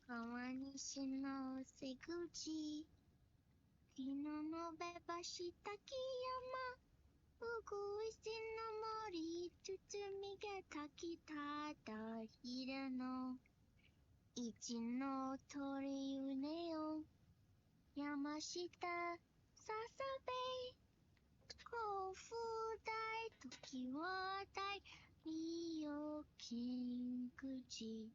川西の瀬口、昨日のべばした木山、うぐいすの森、包みが炊きただ昼の、一の鳥うねよ、山下、ささべ、甲府大、時は大、利用金口。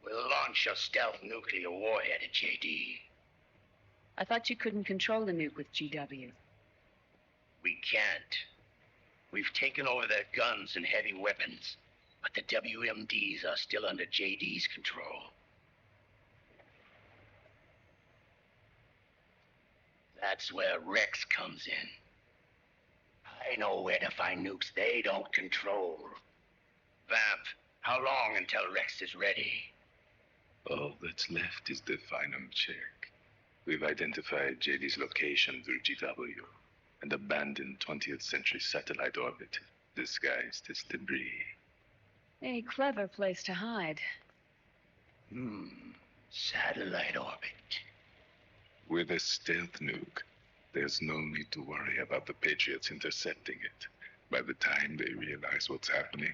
We'll launch a stealth nuclear warhead at JD. I thought you couldn't control the nuke with GW. We can't. We've taken over their guns and heavy weapons, but the WMDs are still under JD's control. That's where Rex comes in. I know where to find nukes they don't control. Vamp, how long until Rex is ready? All that's left is the final check. We've identified JD's location through GW, an abandoned 20th century satellite orbit, disguised as debris. A clever place to hide. Satellite orbit. With a stealth nuke, there's no need to worry about the Patriots intercepting it. By the time they realize what's happening,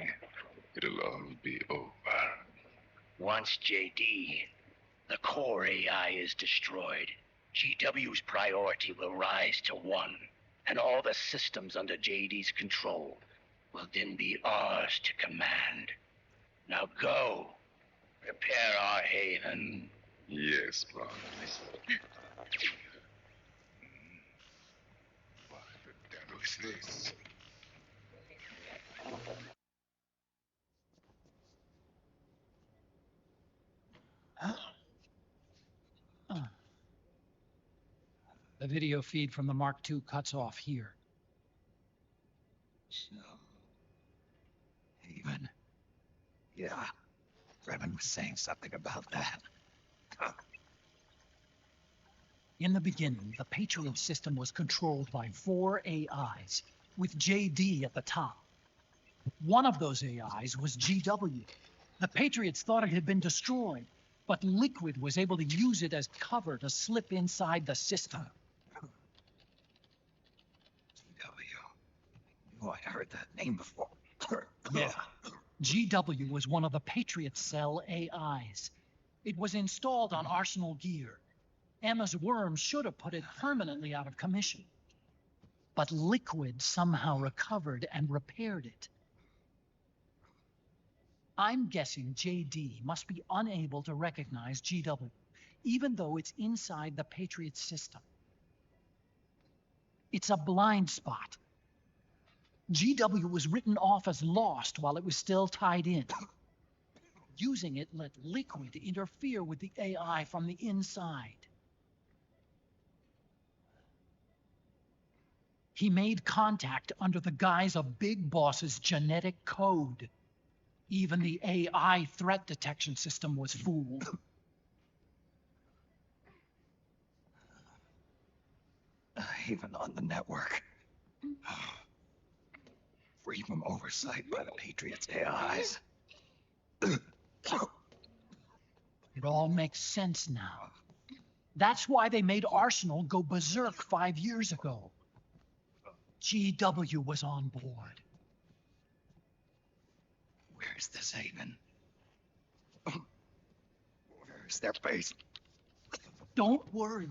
it'll all be over. Once JD, the core AI is destroyed, GW's priority will rise to 1, and all the systems under JD's control will then be ours to command. Now go. Prepare our haven. Yes, boss. What the devil is this? The video feed from the Mark II cuts off here. So, Haven. Yeah, Revan was saying something about that. In the beginning, the Patriot system was controlled by 4 AIs, with JD at the top. One of those AIs was GW. The Patriots thought it had been destroyed, but Liquid was able to use it as cover to slip inside the system. Oh, I heard that name before. Yeah. GW was one of the Patriot Cell AIs. It was installed on Arsenal gear. Emma's worm should have put it permanently out of commission. But Liquid somehow recovered and repaired it. I'm guessing JD must be unable to recognize GW, even though it's inside the Patriot system. It's a blind spot. GW was written off as lost while it was still tied in. Using it let Liquid interfere with the AI from the inside. He made contact under the guise of Big Boss's genetic code. Even the AI threat detection system was fooled. Even on the network. Free from oversight by the Patriots' AIs. It all makes sense now. That's why they made Arsenal go berserk 5 years ago. GW was on board. Where's this Haven? Where's their base? Don't worry.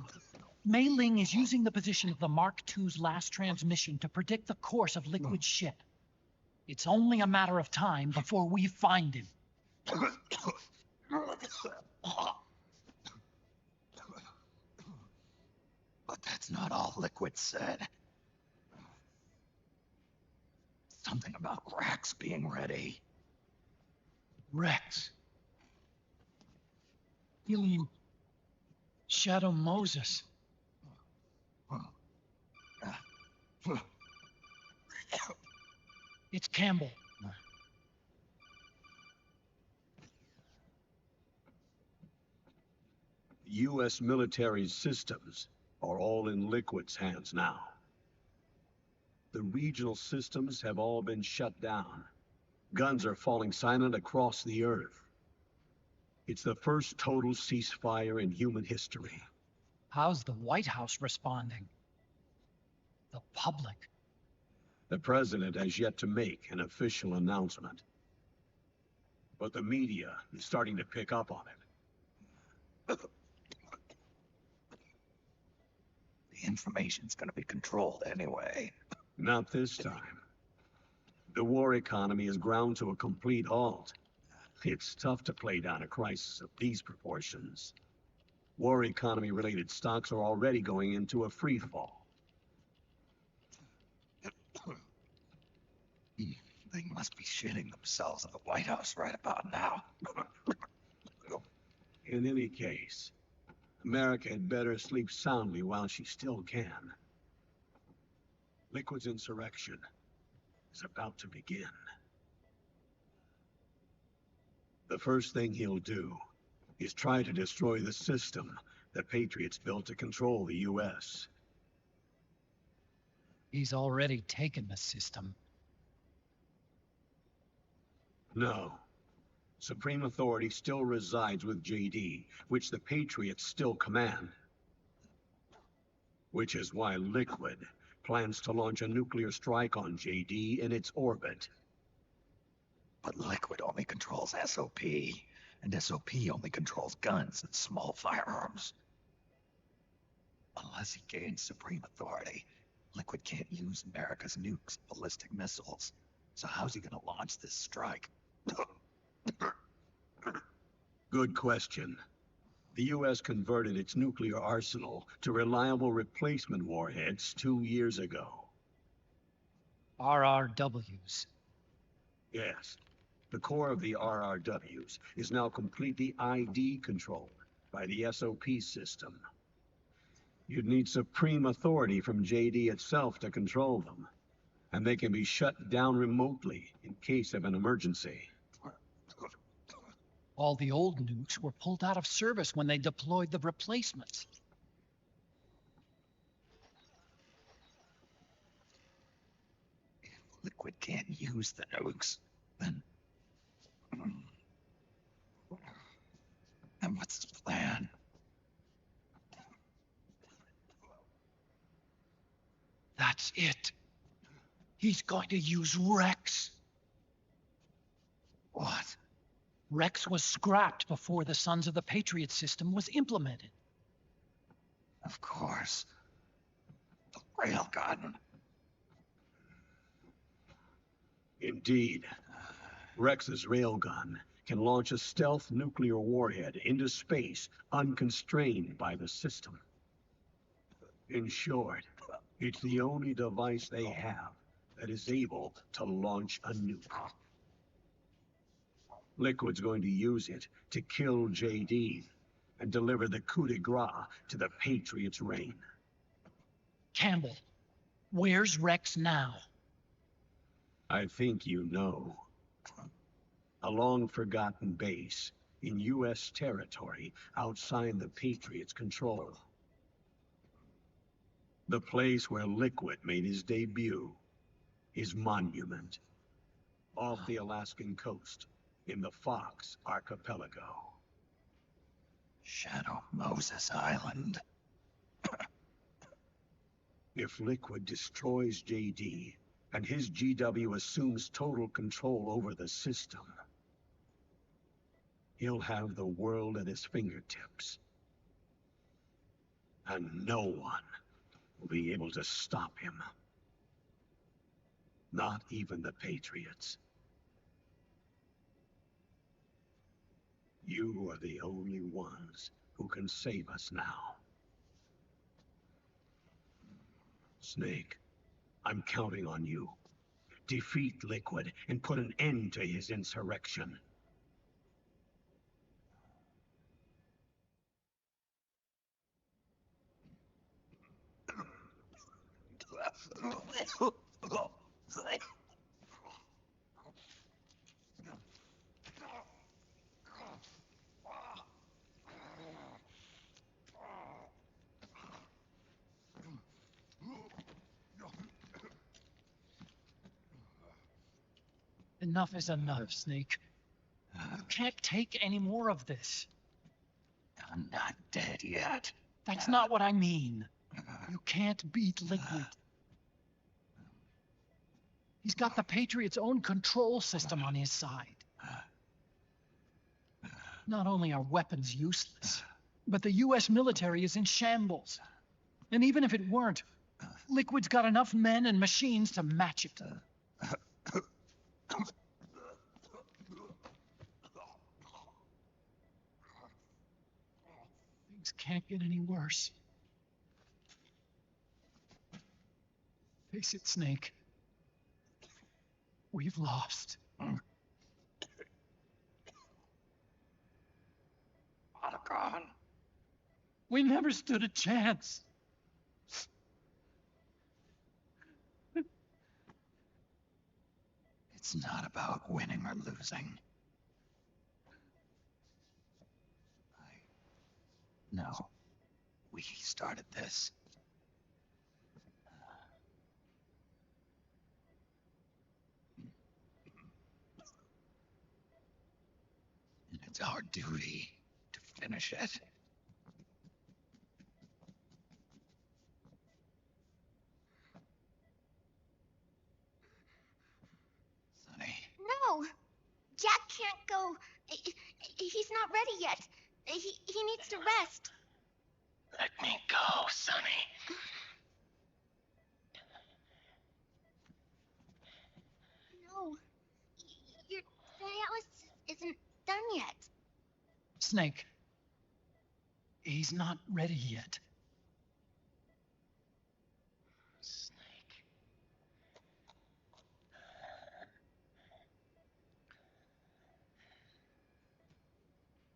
Mei Ling is using the position of the Mark II's last transmission to predict the course of Liquid's ship. It's only a matter of time before we find him. But that's not all Liquid said. Something about Rex being ready. Rex. You mean Shadow Moses? It's Campbell. U.S. military systems are all in Liquid's hands now. The regional systems have all been shut down. Guns are falling silent across the Earth. It's the first total ceasefire in human history. How's the White House responding? The public. The president has yet to make an official announcement. But the media is starting to pick up on it. The information's gonna be controlled anyway. Not this time. The war economy is ground to a complete halt. It's tough to play down a crisis of these proportions. War economy-related stocks are already going into a free fall. They must be shitting themselves in the White House right about now. In any case, America had better sleep soundly while she still can. Liquid's insurrection is about to begin. The first thing he'll do is try to destroy the system the Patriots built to control the U.S. He's already taken the system. No. Supreme authority still resides with JD, which the Patriots still command. Which is why Liquid plans to launch a nuclear strike on JD in its orbit. But Liquid only controls SOP, and SOP only controls guns and small firearms. Unless he gains supreme authority, Liquid can't use America's nukes and ballistic missiles. So how's he gonna launch this strike? Good question. The U.S. converted its nuclear arsenal to reliable replacement warheads 2 years ago. RRWs. Yes. The core of the RRWs is now completely ID controlled by the SOP system. You'd need supreme authority from JD itself to control them, and they can be shut down remotely in case of an emergency. All the old nukes were pulled out of service when they deployed the replacements. If Liquid can't use the nukes, then what's the plan? That's it. He's going to use Rex. What? Rex was scrapped before the Sons of the Patriot system was implemented. Of course. The railgun. Indeed. Rex's railgun can launch a stealth nuclear warhead into space unconstrained by the system. In short, it's the only device they have that is able to launch a nuke. Liquid's going to use it to kill JD and deliver the coup de grace to the Patriots' reign. Campbell, where's Rex now? I think you know. A long-forgotten base in U.S. territory outside the Patriots' control. The place where Liquid made his debut, his monument, off the Alaskan coast in the Fox Archipelago. Shadow Moses Island. If Liquid destroys JD and his GW assumes total control over the system, he'll have the world at his fingertips. And no one will be able to stop him. Not even the Patriots. You are the only ones who can save us now. Snake, I'm counting on you Defeat Liquid and put an end to his insurrection. Enough is enough, Snake. You can't take any more of this. I'm not dead yet. That's not what I mean. You can't beat Liquid. He's got the Patriot's own control system on his side. Not only are weapons useless, but the U.S. military is in shambles. And even if it weren't, Liquid's got enough men and machines to match it. Things can't get any worse. Face it, Snake. We've lost. Otacon. We never stood a chance. It's not about winning or losing. No. We started this. And it's our duty to finish it. Sonny. No! Jack can't go. He's not ready yet. He needs to rest. Let me go, Sonny. No. Your dialysis isn't done yet. Snake. He's not ready yet. Snake.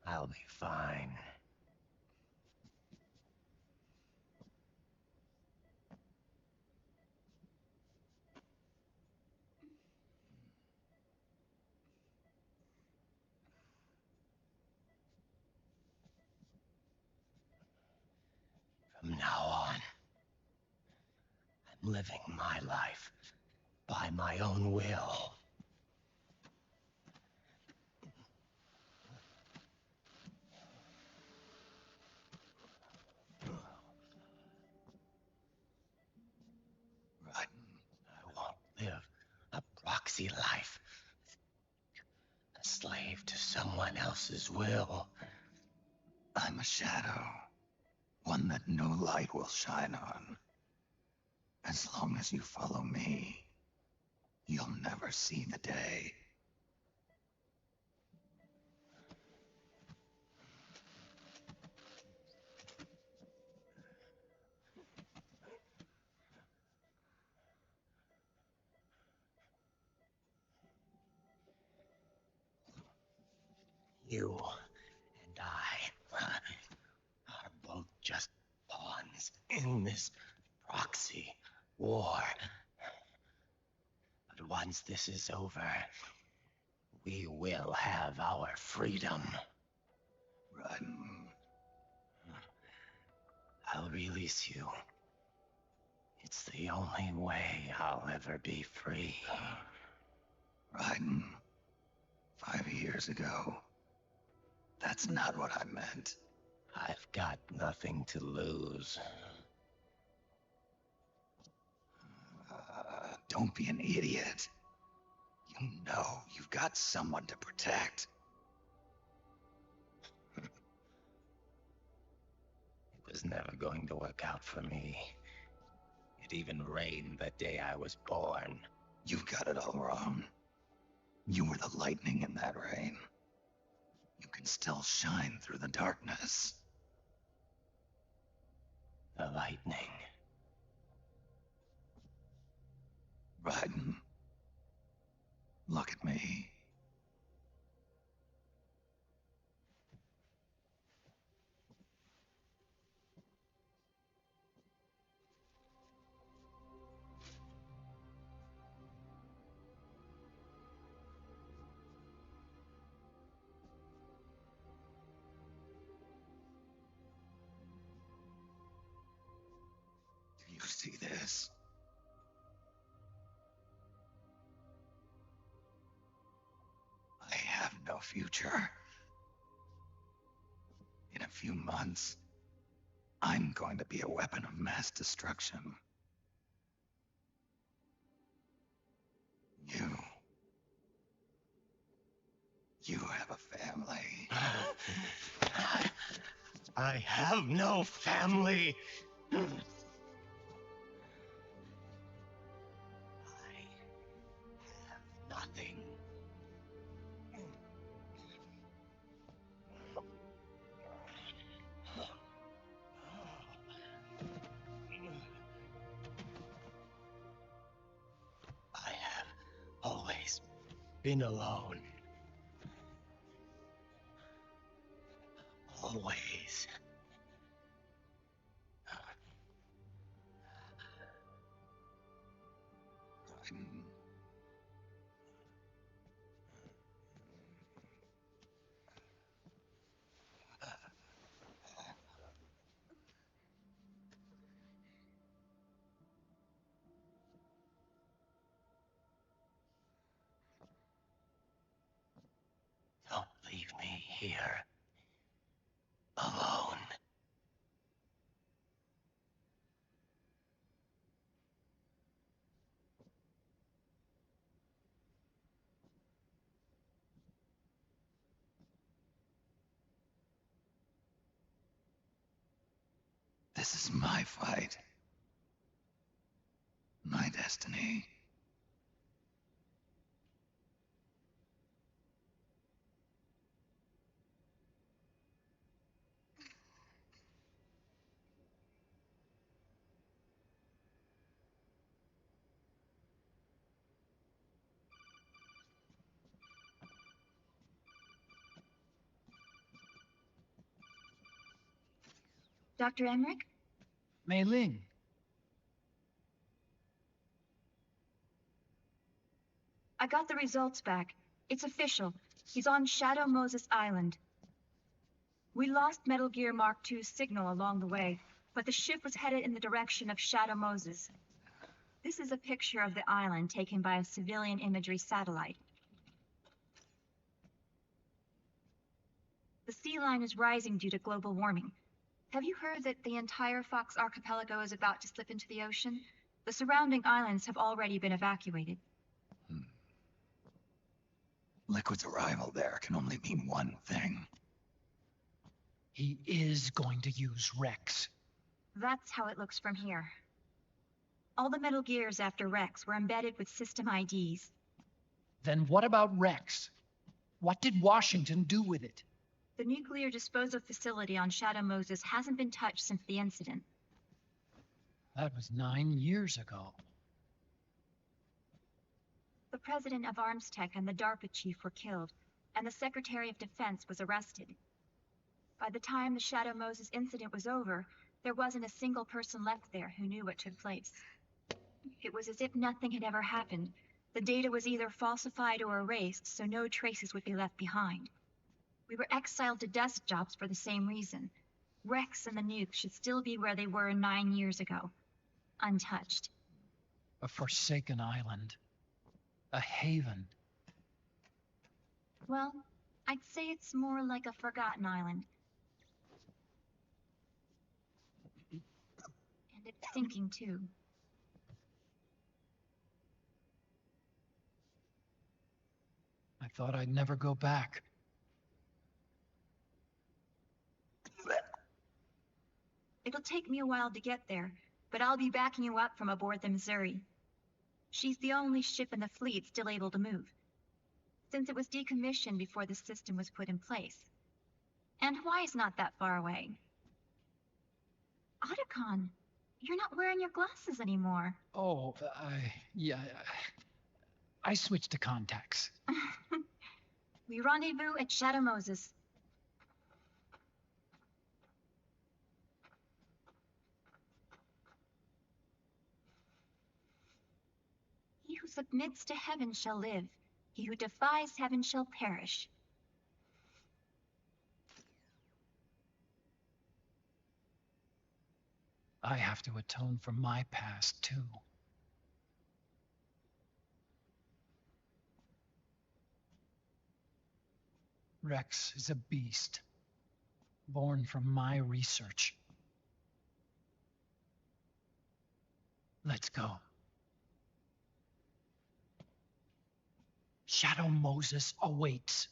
I'll be fine. From now on, I'm living my life by my own will. Right. I won't live a proxy life, a slave to someone else's will. I'm a shadow. One that no light will shine on. As long as you follow me, you'll never see the day. You and I are both just pawns in this proxy war. But once this is over, we will have our freedom. Run. I'll release you. It's the only way I'll ever be free. Raiden, 5 years ago. That's not what I meant. I've got nothing to lose. Don't be an idiot. You know you've got someone to protect. It was never going to work out for me. It even rained the day I was born. You've got it all wrong. You were the lightning in that rain. You can still shine through the darkness. The lightning. Raiden, Look at me. Do you see this? I have no future. In a few months, I'm going to be a weapon of mass destruction. You have a family. I have no family. I have nothing. I have always been alone. Always. Don't leave me here. Alone. This is my fight. My destiny. Dr. Emmerich? Mei Ling. I got the results back. It's official. He's on Shadow Moses Island. We lost Metal Gear Mark II's signal along the way, but the ship was headed in the direction of Shadow Moses. This is a picture of the island taken by a civilian imagery satellite. The sea line is rising due to global warming. Have you heard that the entire Fox archipelago is about to slip into the ocean? The surrounding islands have already been evacuated. Liquid's arrival there can only mean one thing. He is going to use Rex. That's how it looks from here. All the Metal Gears after Rex were embedded with system IDs. Then what about Rex? What did Washington do with it? The nuclear disposal facility on Shadow Moses hasn't been touched since the incident. That was 9 years ago. The president of ArmsTech and the DARPA chief were killed, and the Secretary of Defense was arrested. By the time the Shadow Moses incident was over, there wasn't a single person left there who knew what took place. It was as if nothing had ever happened. The data was either falsified or erased, so no traces would be left behind. We were exiled to desk jobs for the same reason. Rex and the nukes should still be where they were 9 years ago. Untouched. A forsaken island. A haven. Well, I'd say it's more like a forgotten island. And it's sinking too. I thought I'd never go back. It'll take me a while to get there, but I'll be backing you up from aboard the Missouri. She's the only ship in the fleet still able to move, since it was decommissioned before the system was put in place. And Hawaii's not that far away. Otacon, you're not wearing your glasses anymore. Oh, yeah. I switched to contacts. We rendezvous at Shadow Moses. He who submits to heaven shall live. He who defies heaven shall perish. I have to atone for my past, too. Rex is a beast, born from my research. Let's go. Shadow Moses awaits.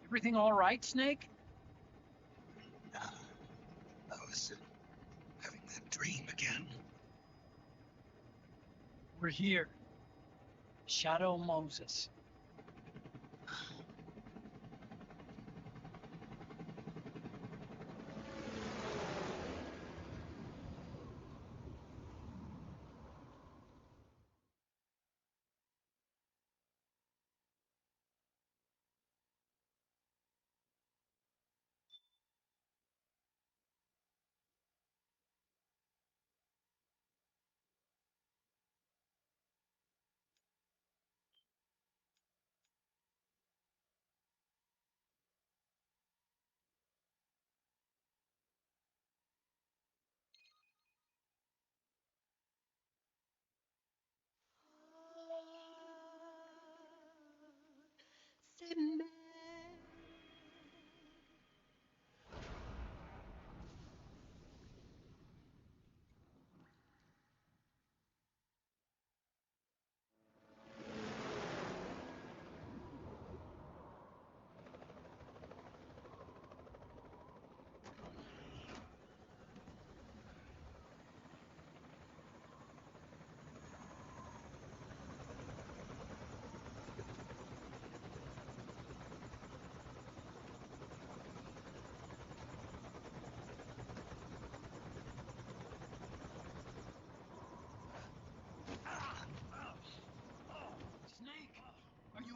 Everything all right, Snake? I was having that dream again. We're here. Shadow Moses.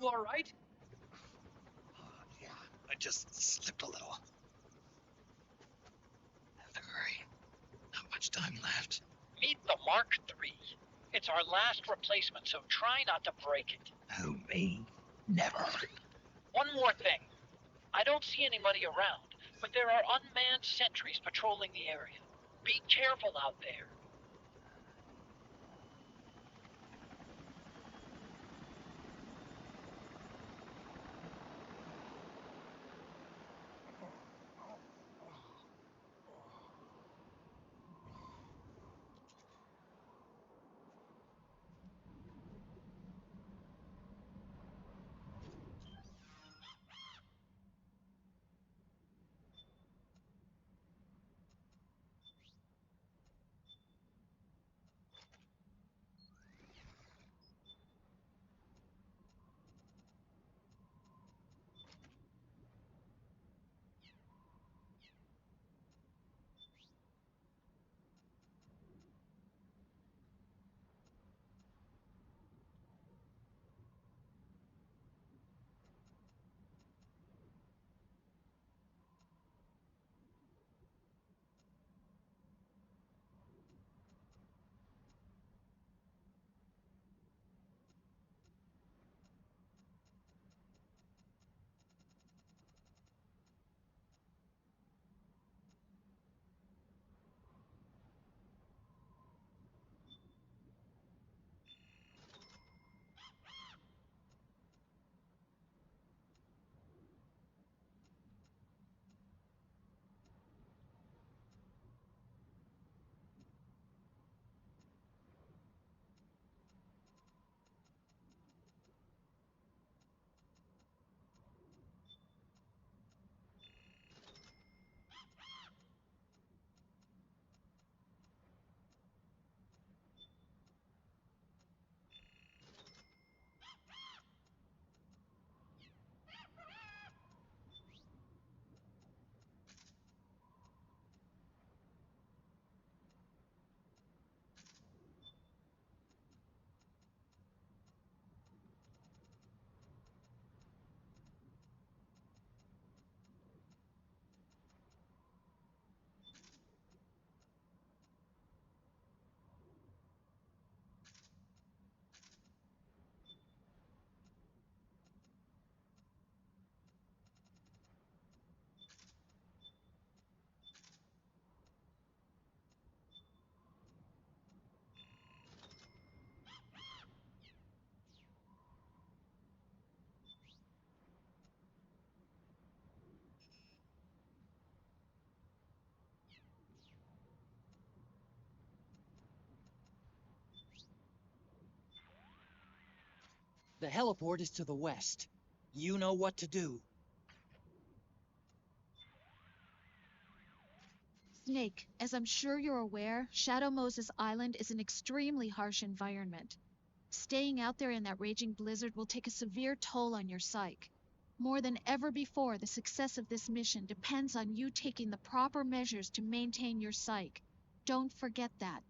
all right? Yeah, I just slipped a little. Have to hurry. Not much time left. Meet the Mark III. It's our last replacement, so try not to break it. Who, me? Never. One more thing. I don't see anybody around, but there are unmanned sentries patrolling the area. Be careful out there. The heliport is to the west. You know what to do. Snake, as I'm sure you're aware, Shadow Moses Island is an extremely harsh environment. Staying out there in that raging blizzard will take a severe toll on your psyche. More than ever before, the success of this mission depends on you taking the proper measures to maintain your psyche. Don't forget that.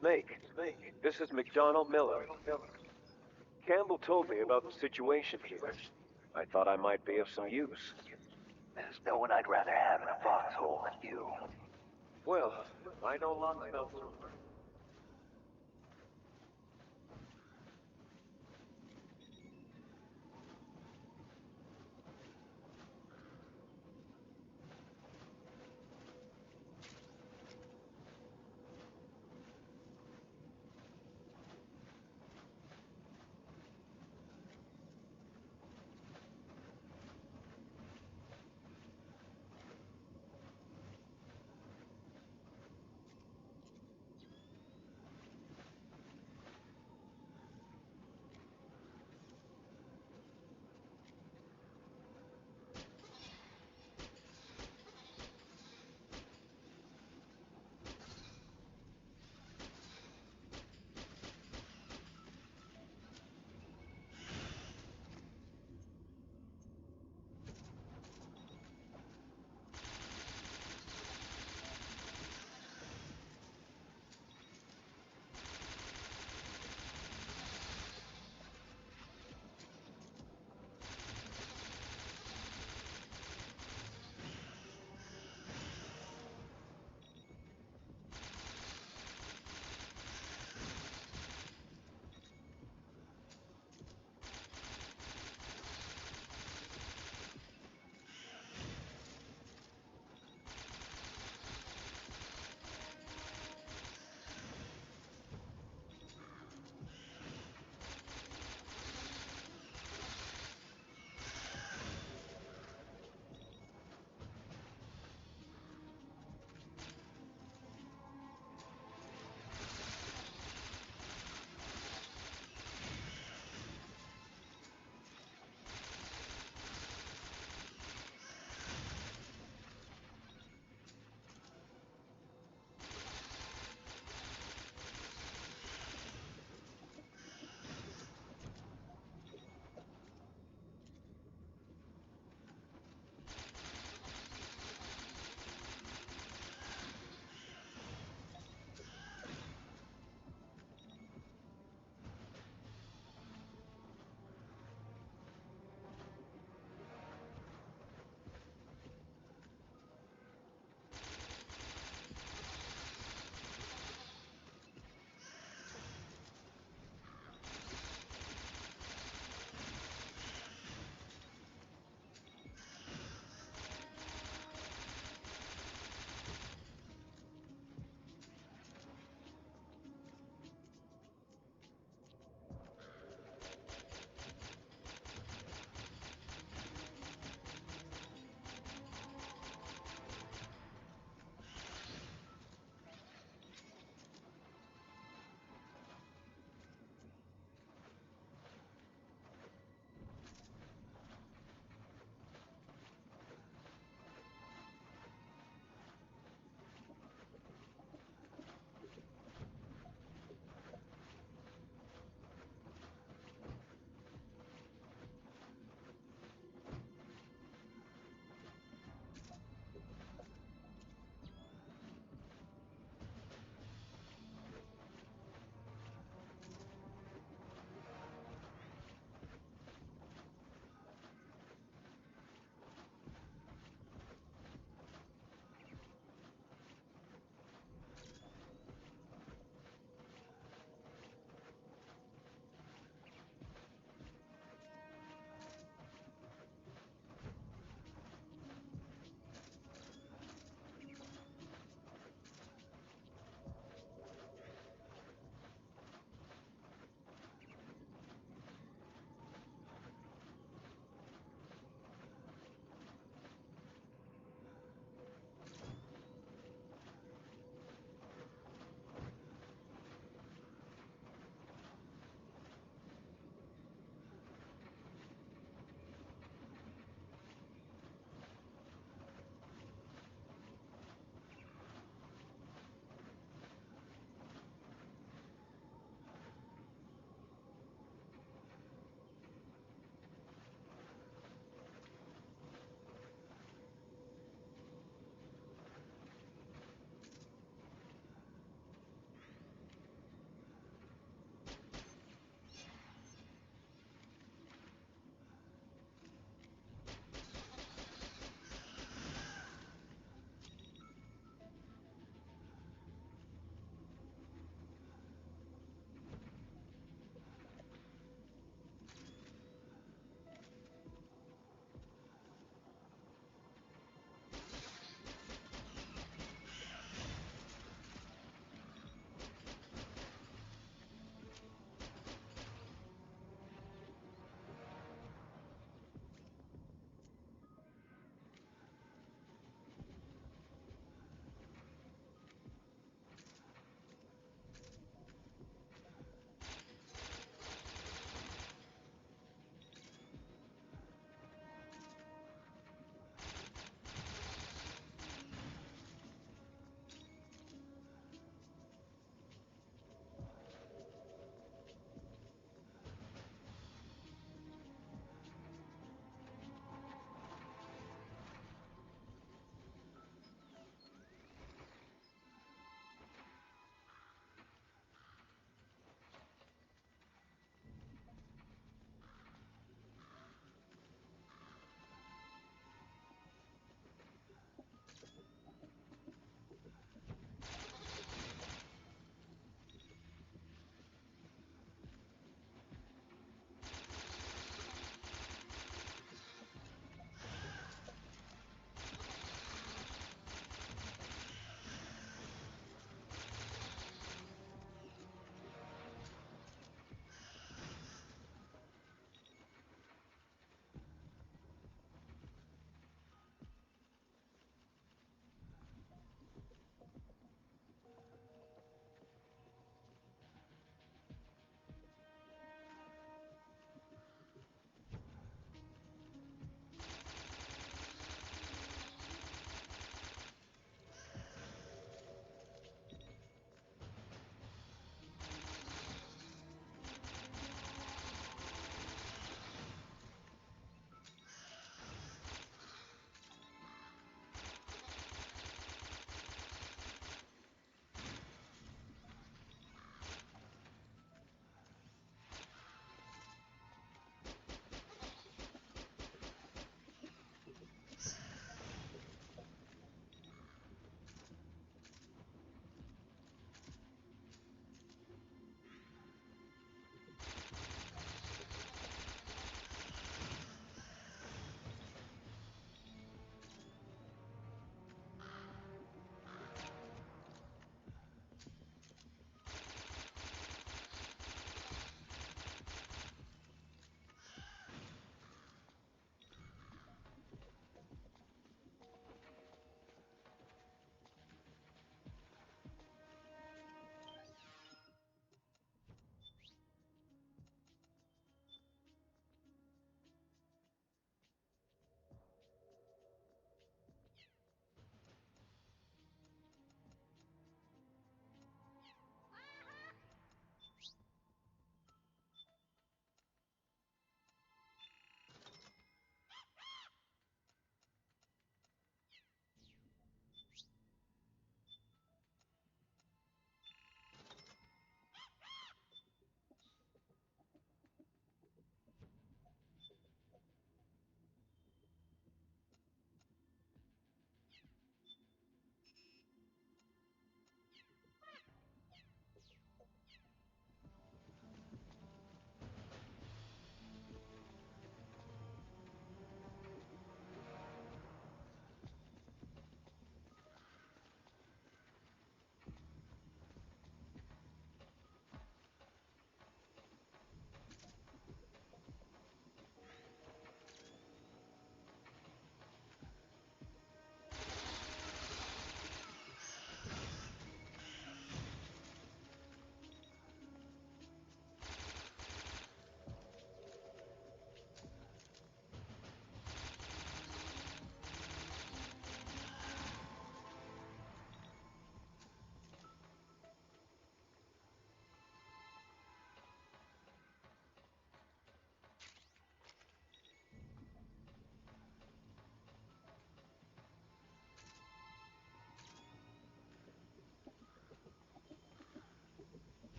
Snake, this is McDonald Miller. Campbell told me about the situation here. I thought I might be of some use. There's no one I'd rather have in a foxhole than you. Well, I know lots about them.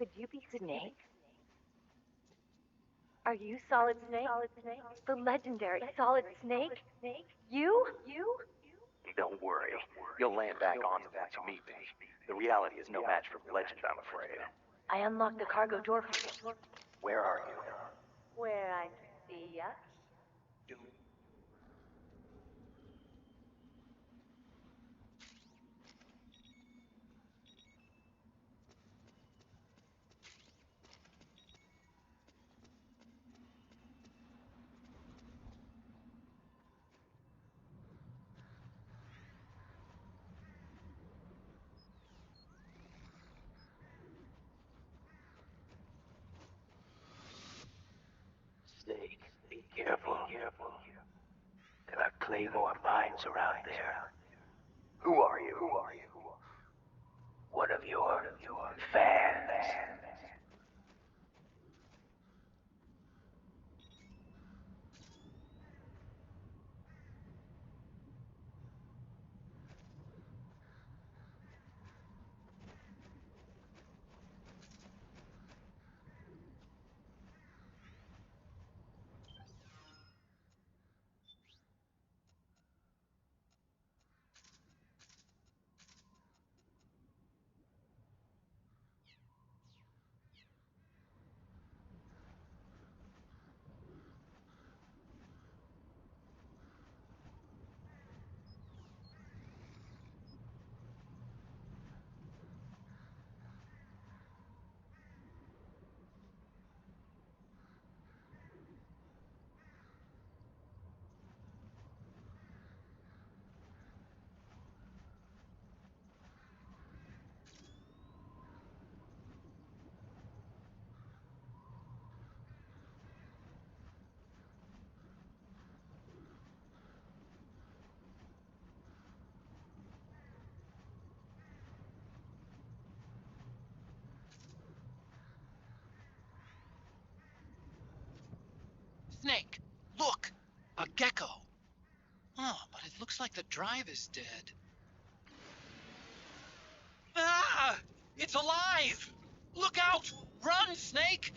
Could you be Snake? Are you Solid Snake? The legendary Solid Snake? You? Don't worry. You'll land back on them once you meet me. The reality is no match for legend, I'm afraid. I unlocked the cargo door for you. Where are you? Where I see ya. Snake, be careful. There are Claymore mines around there. Who are you? One of your fans. Snake, look! A gecko. Oh, but it looks like the drive is dead. Ah! It's alive! Look out! Run, Snake!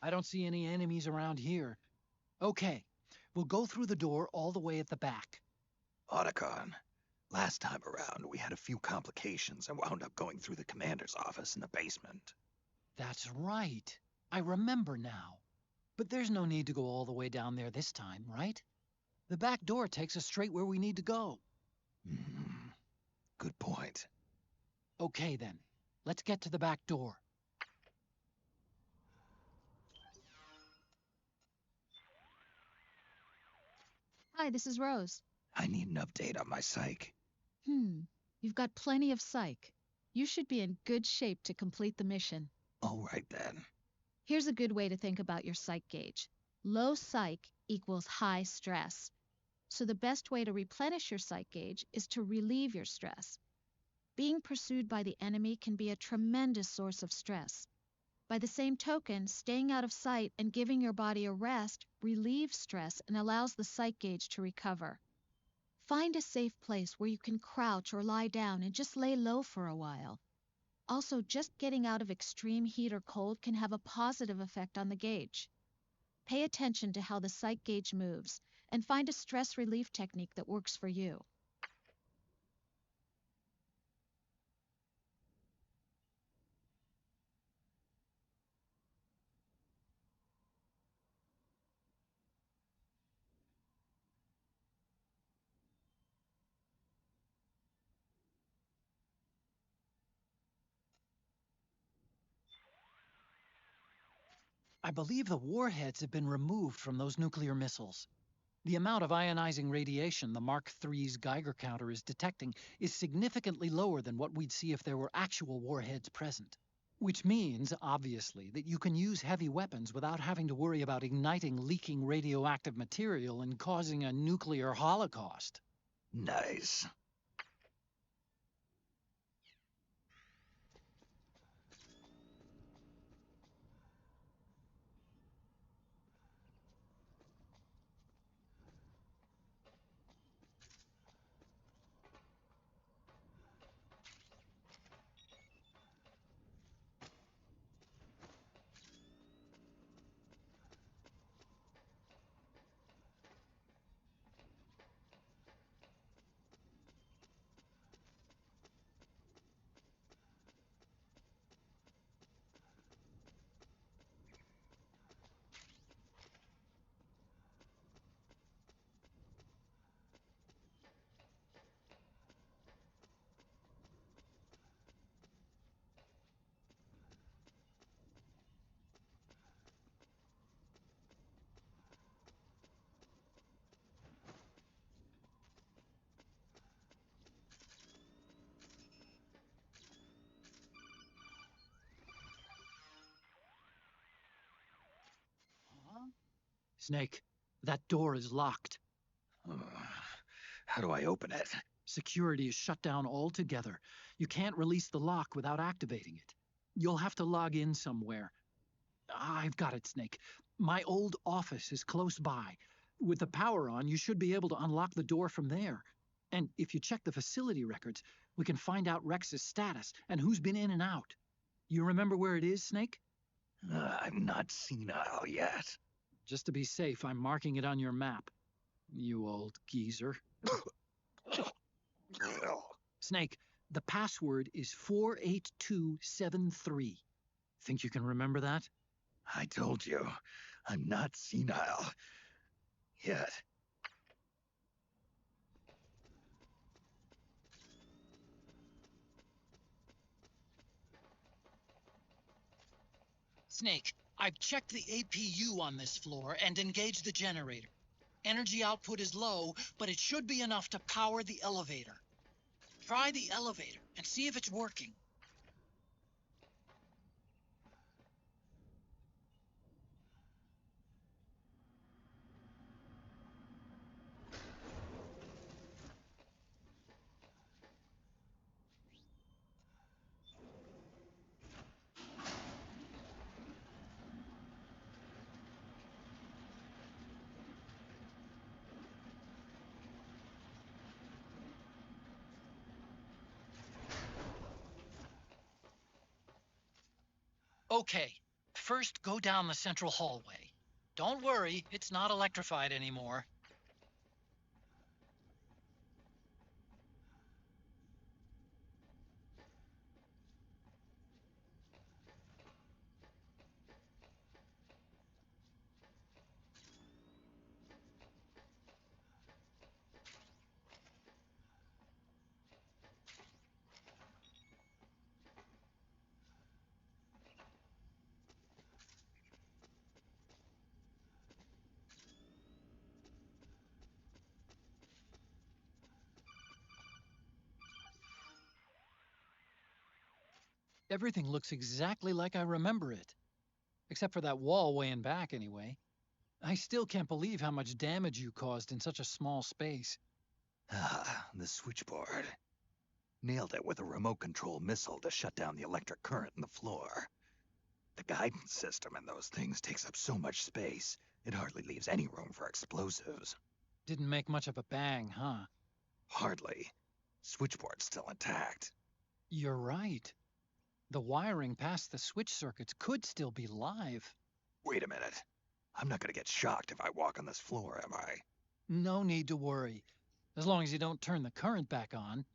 I don't see any enemies around here. Okay, we'll go through the door all the way at the back. Otacon, last time around we had a few complications and wound up going through the commander's office in the basement. That's right. I remember now. But there's no need to go all the way down there this time, right? The back door takes us straight where we need to go. Good point. Okay, then. Let's get to the back door. Hi, this is Rose. I need an update on my psych. You've got plenty of psych. You should be in good shape to complete the mission. All right, then. Here's a good way to think about your psych gauge. Low psych equals high stress. So the best way to replenish your psych gauge is to relieve your stress. Being pursued by the enemy can be a tremendous source of stress. By the same token, staying out of sight and giving your body a rest relieves stress and allows the sight gauge to recover. Find a safe place where you can crouch or lie down and just lay low for a while. Also, just getting out of extreme heat or cold can have a positive effect on the gauge. Pay attention to how the sight gauge moves and find a stress relief technique that works for you. I believe the warheads have been removed from those nuclear missiles. The amount of ionizing radiation the Mark III's Geiger counter is detecting is significantly lower than what we'd see if there were actual warheads present. Which means, obviously, that you can use heavy weapons without having to worry about igniting leaking radioactive material and causing a nuclear holocaust. Nice. Snake, that door is locked. How do I open it? Security is shut down altogether. You can't release the lock without activating it. You'll have to log in somewhere. I've got it, Snake. My old office is close by. With the power on, you should be able to unlock the door from there. And if you check the facility records, we can find out Rex's status and who's been in and out. You remember where it is, Snake? I'm not senile yet. Just to be safe, I'm marking it on your map. You old geezer. Snake, the password is 48273. Think you can remember that? I told you, I'm not senile yet. Snake, I've checked the APU on this floor and engaged the generator. Energy output is low, but it should be enough to power the elevator. Try the elevator and see if it's working. Okay, first go down the central hallway. Don't worry, it's not electrified anymore. Everything looks exactly like I remember it. Except for that wall way in back, anyway. I still can't believe how much damage you caused in such a small space. The switchboard. Nailed it with a remote control missile to shut down the electric current in the floor. The guidance system in those things takes up so much space, it hardly leaves any room for explosives. Didn't make much of a bang, huh? Hardly. Switchboard's still intact. You're right. The wiring past the switch circuits could still be live. Wait a minute. I'm not gonna get shocked if I walk on this floor, am I? No need to worry. As long as you don't turn the current back on.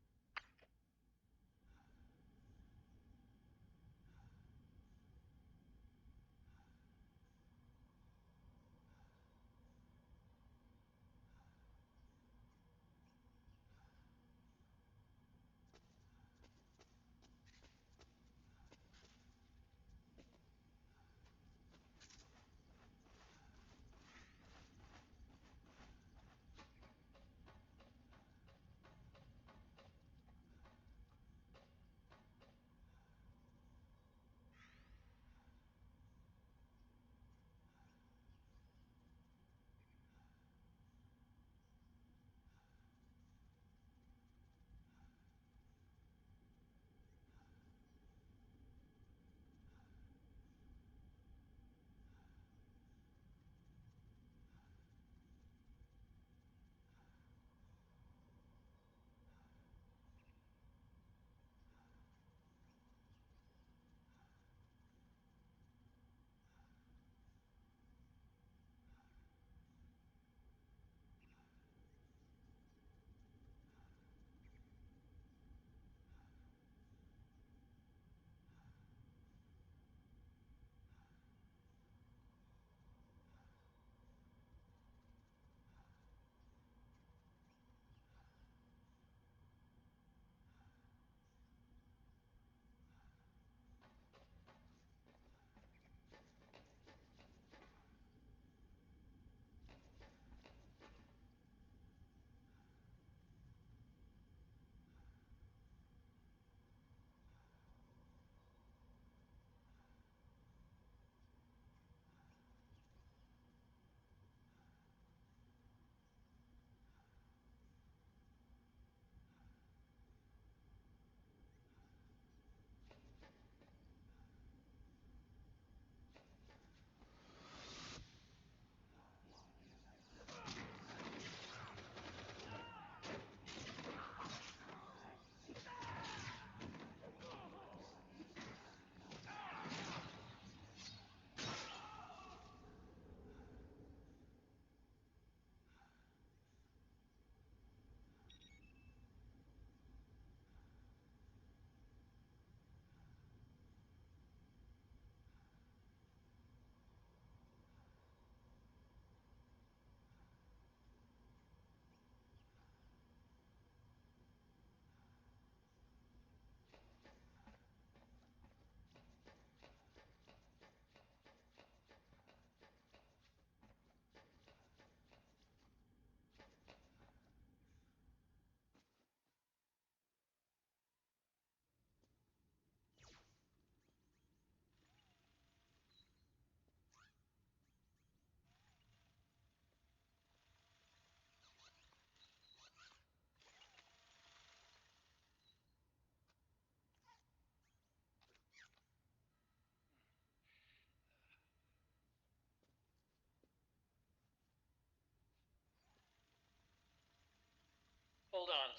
Hold on.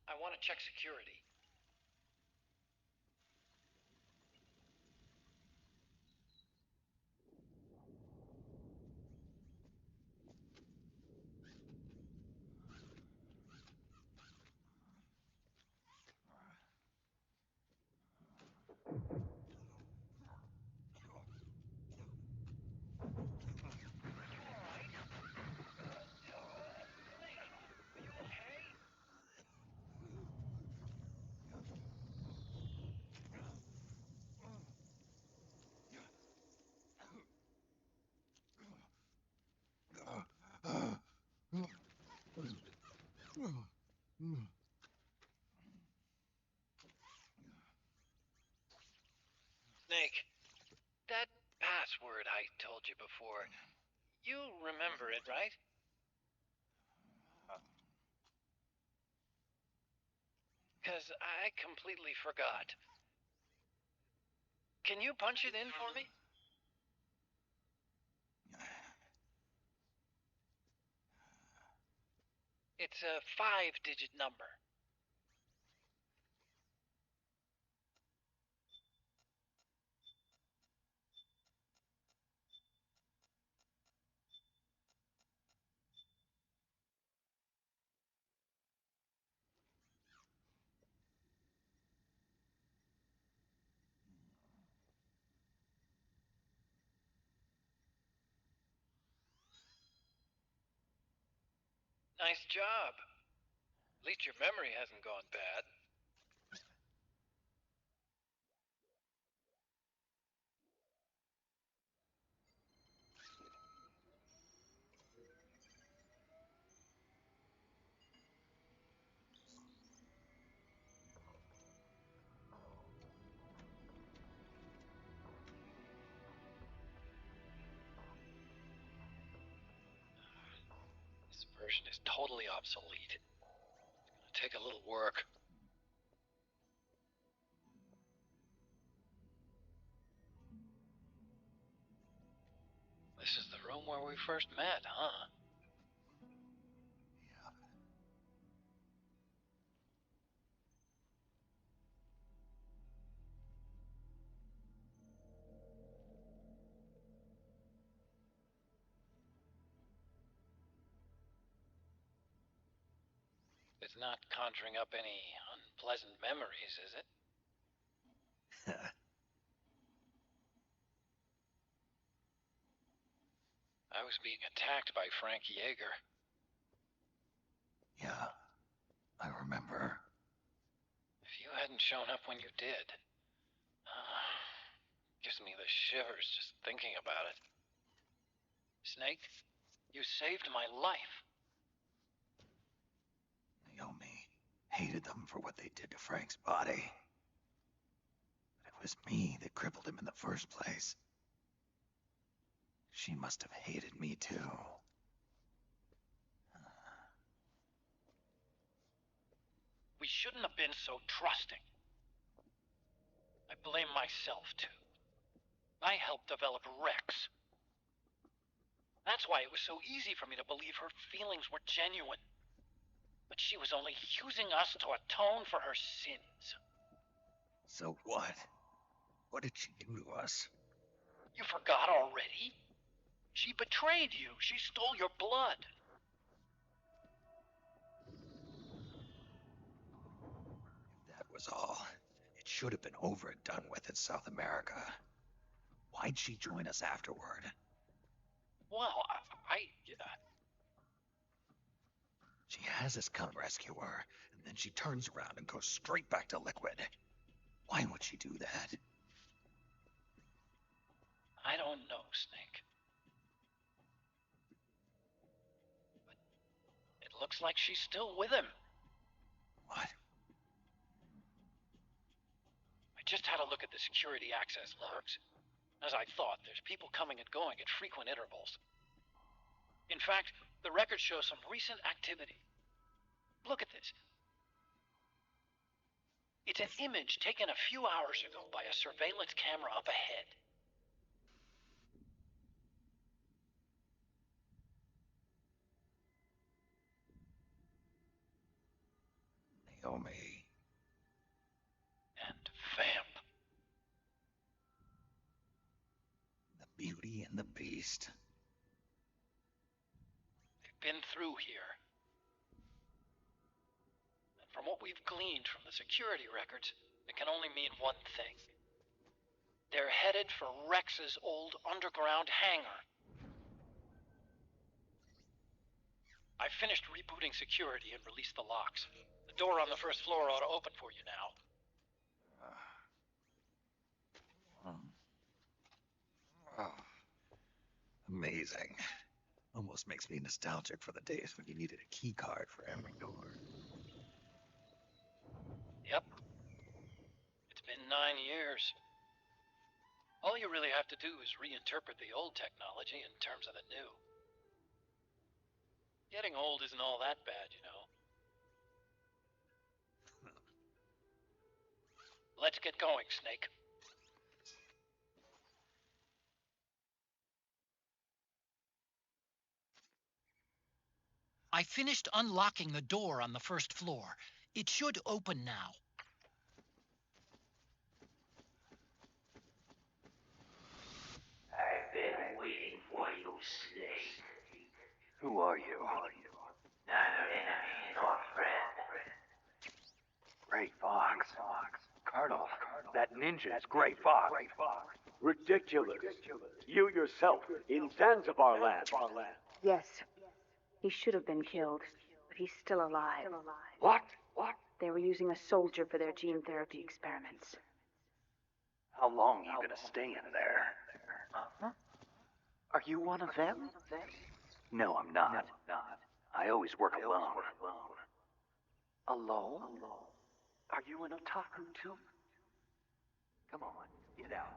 I want to check security. Snake, that password I told you before, you remember it, right? 'Cause I completely forgot. Can you punch it in for me? It's a 5-digit number. Nice job. At least your memory hasn't gone bad. This version is totally obsolete. It's gonna take a little work. This is the room where we first met, huh? It's not conjuring up any unpleasant memories, is it? I was being attacked by Frank Yeager. Yeah, I remember. If you hadn't shown up when you did, gives me the shivers just thinking about it. Snake, you saved my life. Naomi hated them for what they did to Frank's body. But it was me that crippled him in the first place. She must have hated me too. We shouldn't have been so trusting. I blame myself, too. I helped develop Rex. That's why it was so easy for me to believe her feelings were genuine. But she was only using us to atone for her sins. So what? What did she do to us? You forgot already? She betrayed you. She stole your blood. If that was all, it should have been over and done with in South America. Why'd she join us afterward? Well, She has us come rescue her, and then she turns around and goes straight back to Liquid. Why would she do that? I don't know, Snake. But it looks like she's still with him. What? I just had a look at the security access logs. As I thought, there's people coming and going at frequent intervals. In fact, the record shows some recent activity. Look at this. It's an image taken a few hours ago by a surveillance camera up ahead. Naomi. And Vamp. The Beauty and the Beast. They've been through here. And from what we've gleaned from the security records, it can only mean one thing. They're headed for Rex's old underground hangar. I finished rebooting security and released the locks. The door on the first floor ought to open for you now. Amazing. Almost makes me nostalgic for the days when you needed a key card for every door. Yep. It's been 9 years. All you really have to do is reinterpret the old technology in terms of the new. Getting old isn't all that bad, you know. Let's get going, Snake. I finished unlocking the door on the first floor. It should open now. I've been waiting for you, Snake. Who are you? Neither enemy nor friend. Gray Fox. Colonel, that ninja is Gray Fox. Ridiculous. You yourself, in Zanzibar land. Yes. He should have been killed, but he's still alive. What? They were using a soldier for their gene therapy experiments. How long are you gonna stay in there? Huh? Are you one of them? No, I'm not. I always work alone. Alone? Are you an otaku too? Come on, get out.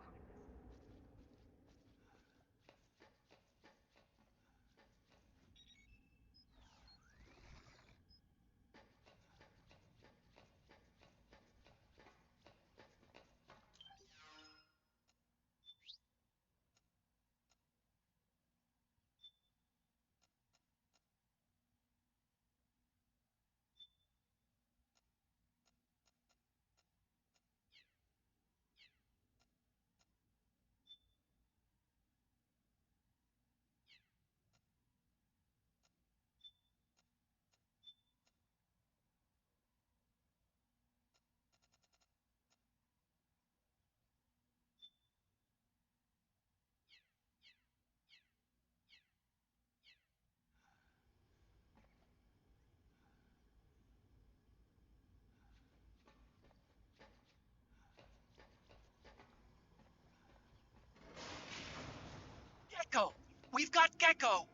Gecko! We've got Gecko!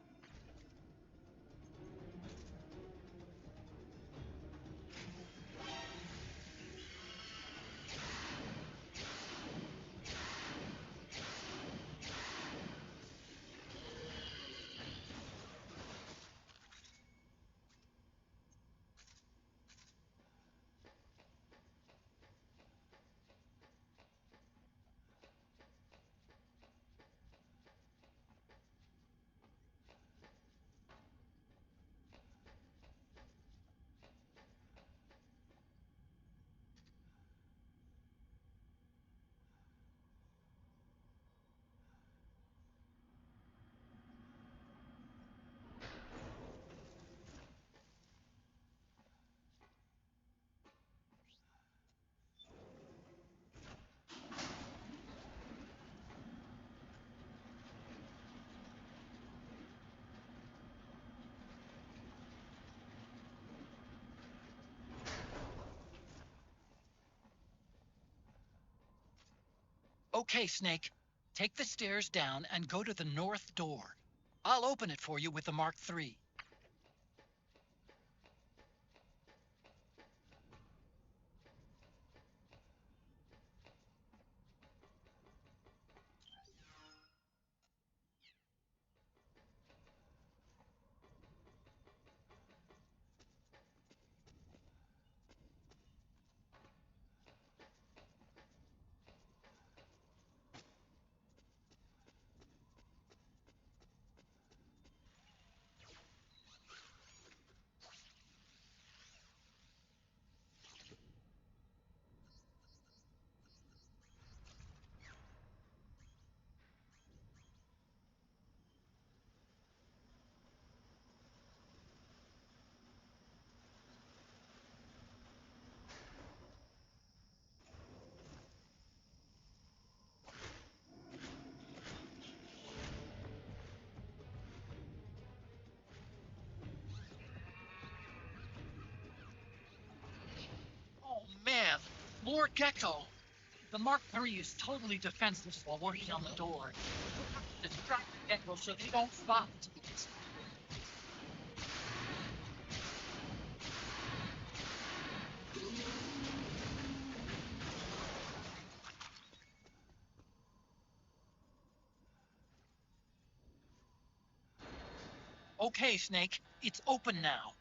Okay, Snake. Take the stairs down and go to the north door. I'll open it for you with the Mark III. Oh, man. More Gecko. The Mark III is totally defenseless while working on the door. Distract the Gecko so they don't fight. Okay, Snake. It's open now.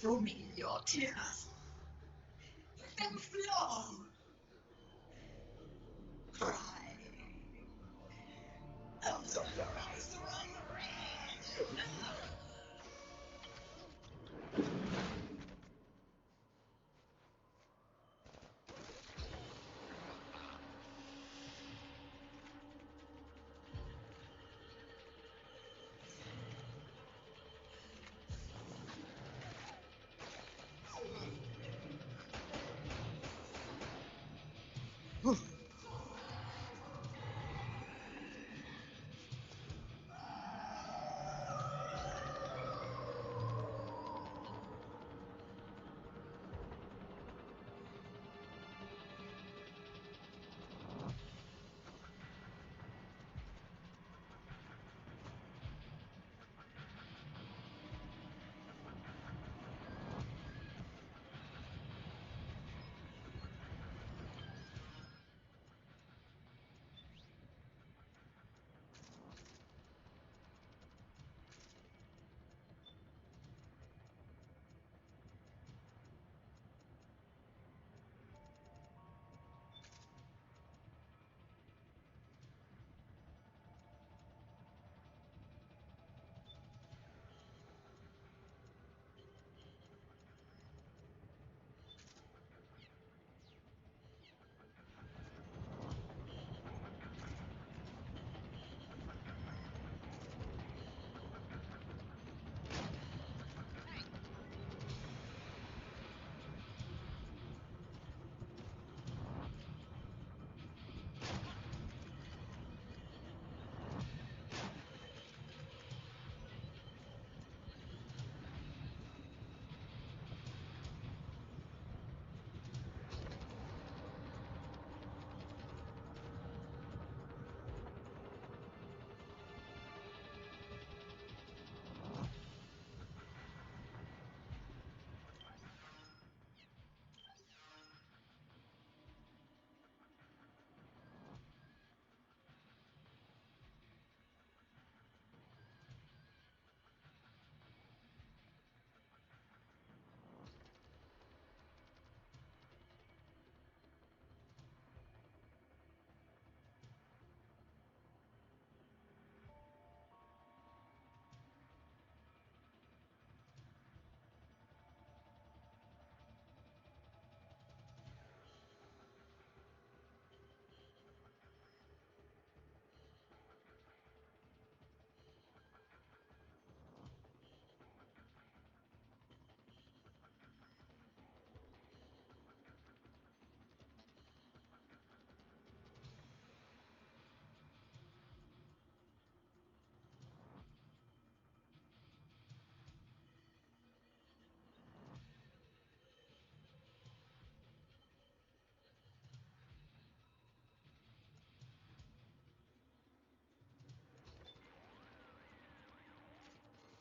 Show me your tears. Let them flow. Cry. Out of your eyes run red.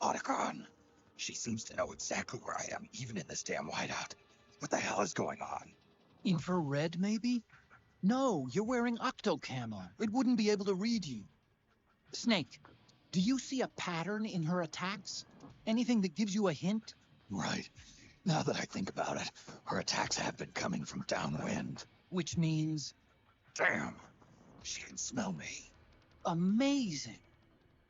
Otacon! She seems to know exactly where I am, even in this damn whiteout. What the hell is going on? Infrared, maybe? No, you're wearing octo camo. It wouldn't be able to read you. Snake, do you see a pattern in her attacks? Anything that gives you a hint? Right. Now that I think about it, her attacks have been coming from downwind. Which means... Damn! She can smell me. Amazing.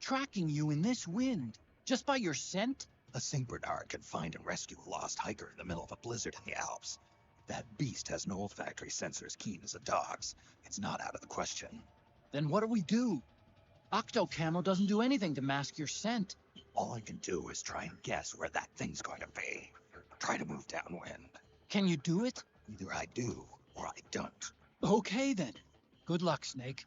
Tracking you in this wind, just by your scent? A St. Bernard can find and rescue a lost hiker in the middle of a blizzard in the Alps. That beast has an olfactory sensor as keen as a dog's. It's not out of the question. Then what do we do? Octo camo doesn't do anything to mask your scent. All I can do is try and guess where that thing's going to be. Try to move downwind. Can you do it? Either I do, or I don't. Okay then. Good luck, Snake.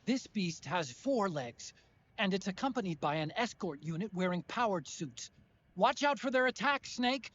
This beast has 4 legs, and it's accompanied by an escort unit wearing powered suits. Watch out for their attacks, Snake!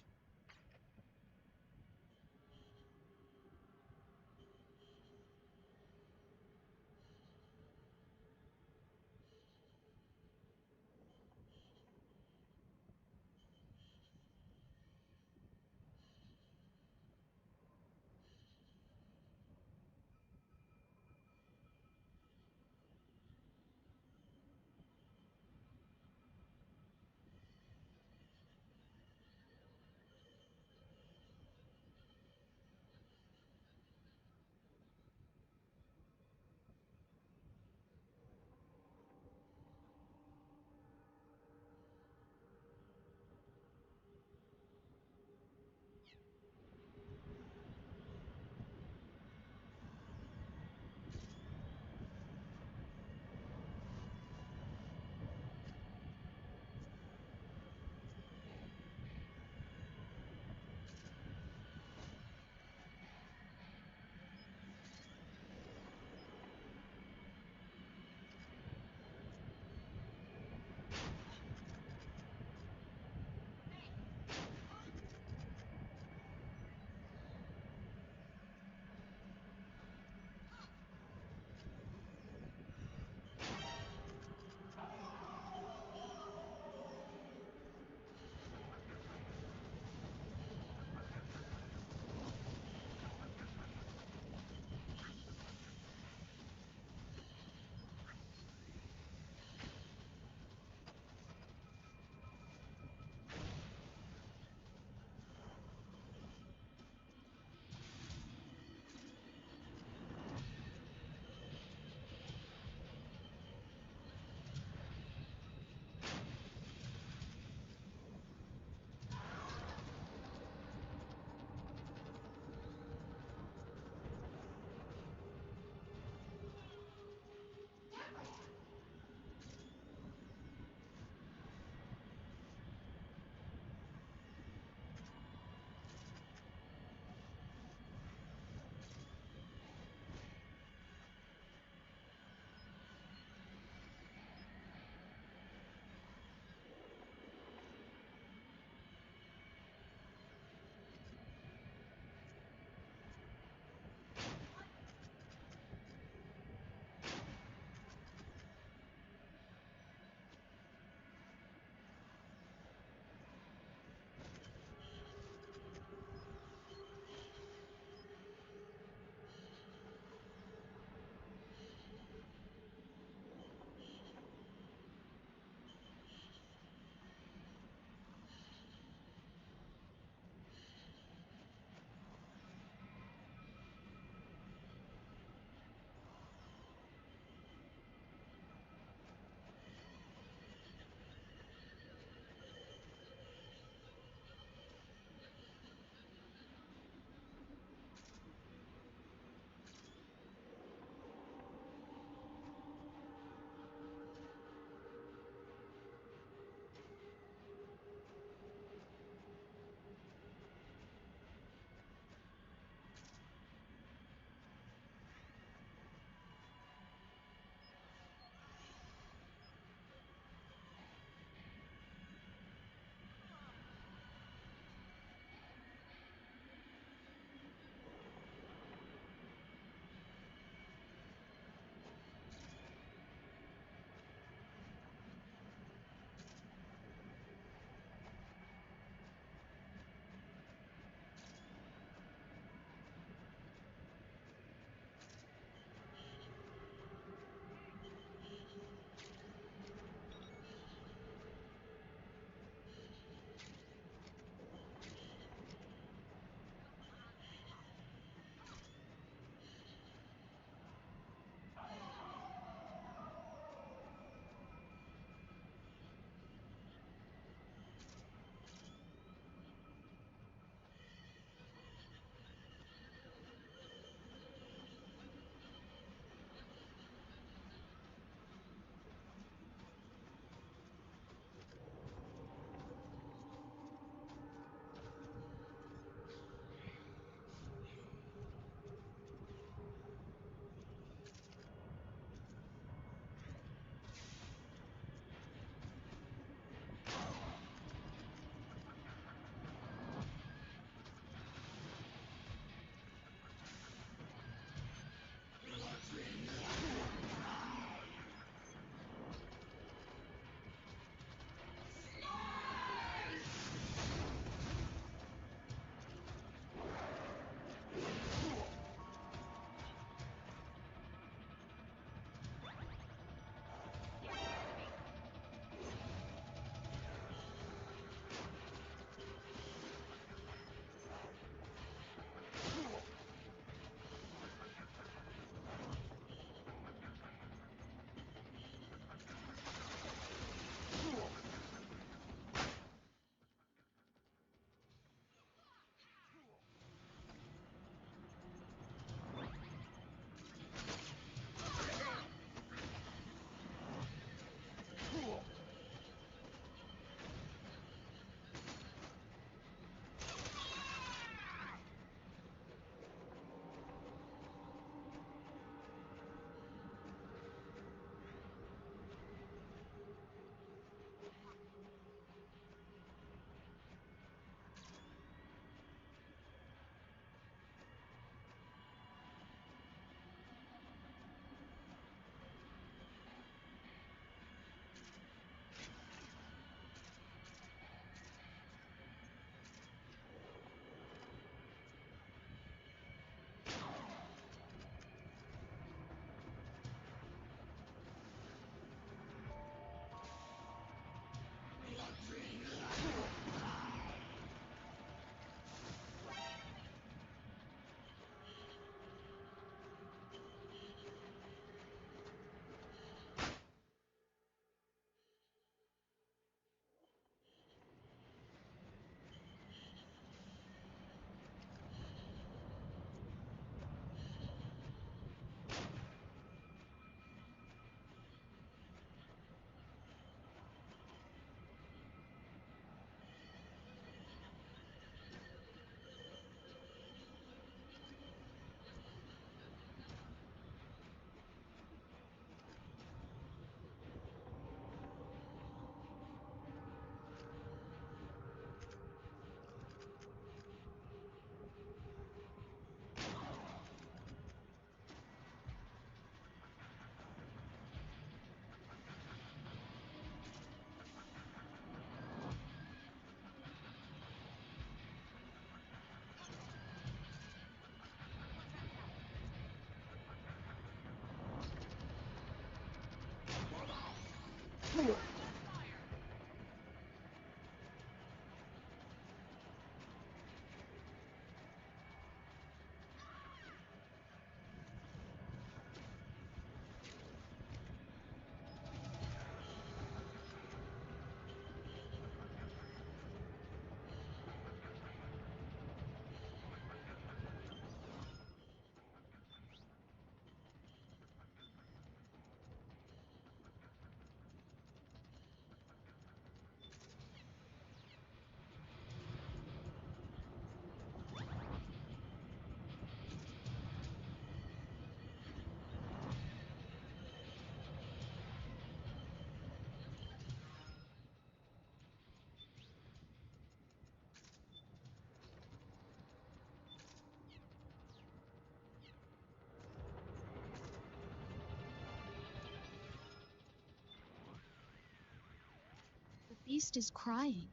beast is crying.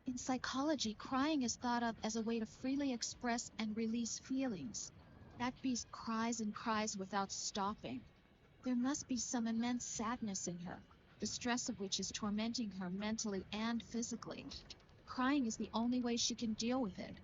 In psychology, crying is thought of as a way to freely express and release feelings. That beast cries and cries without stopping. There must be some immense sadness in her, the stress of which is tormenting her mentally and physically. Crying is the only way she can deal with it.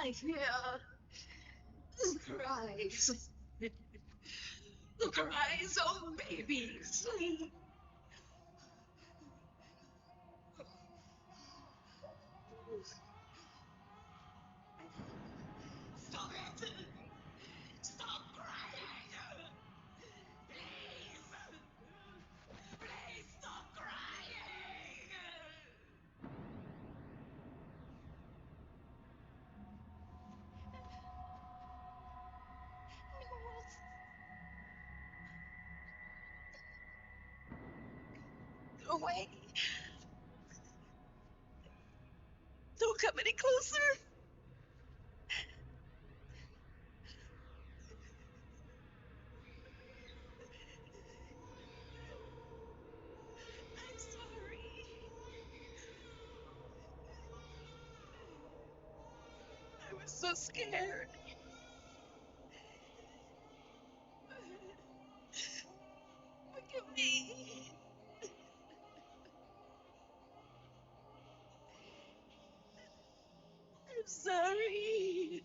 I hear the cries. The cries of babies. Stop it! Stop crying! Please! Please stop crying! No. Go away. Don't come any closer. I'm sorry. I was so scared. Forgive me. I'm sorry.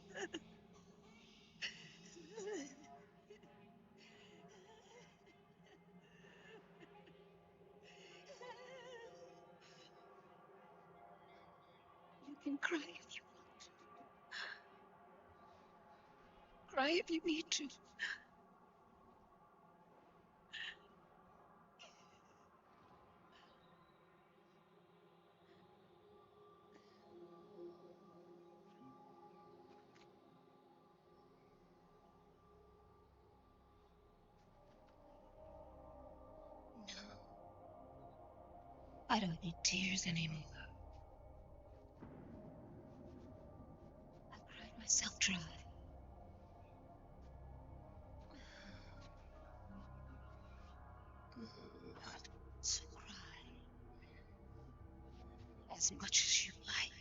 You can cry if you want. Cry if you need to. I don't need tears anymore. myself dry. So cry as much as you like.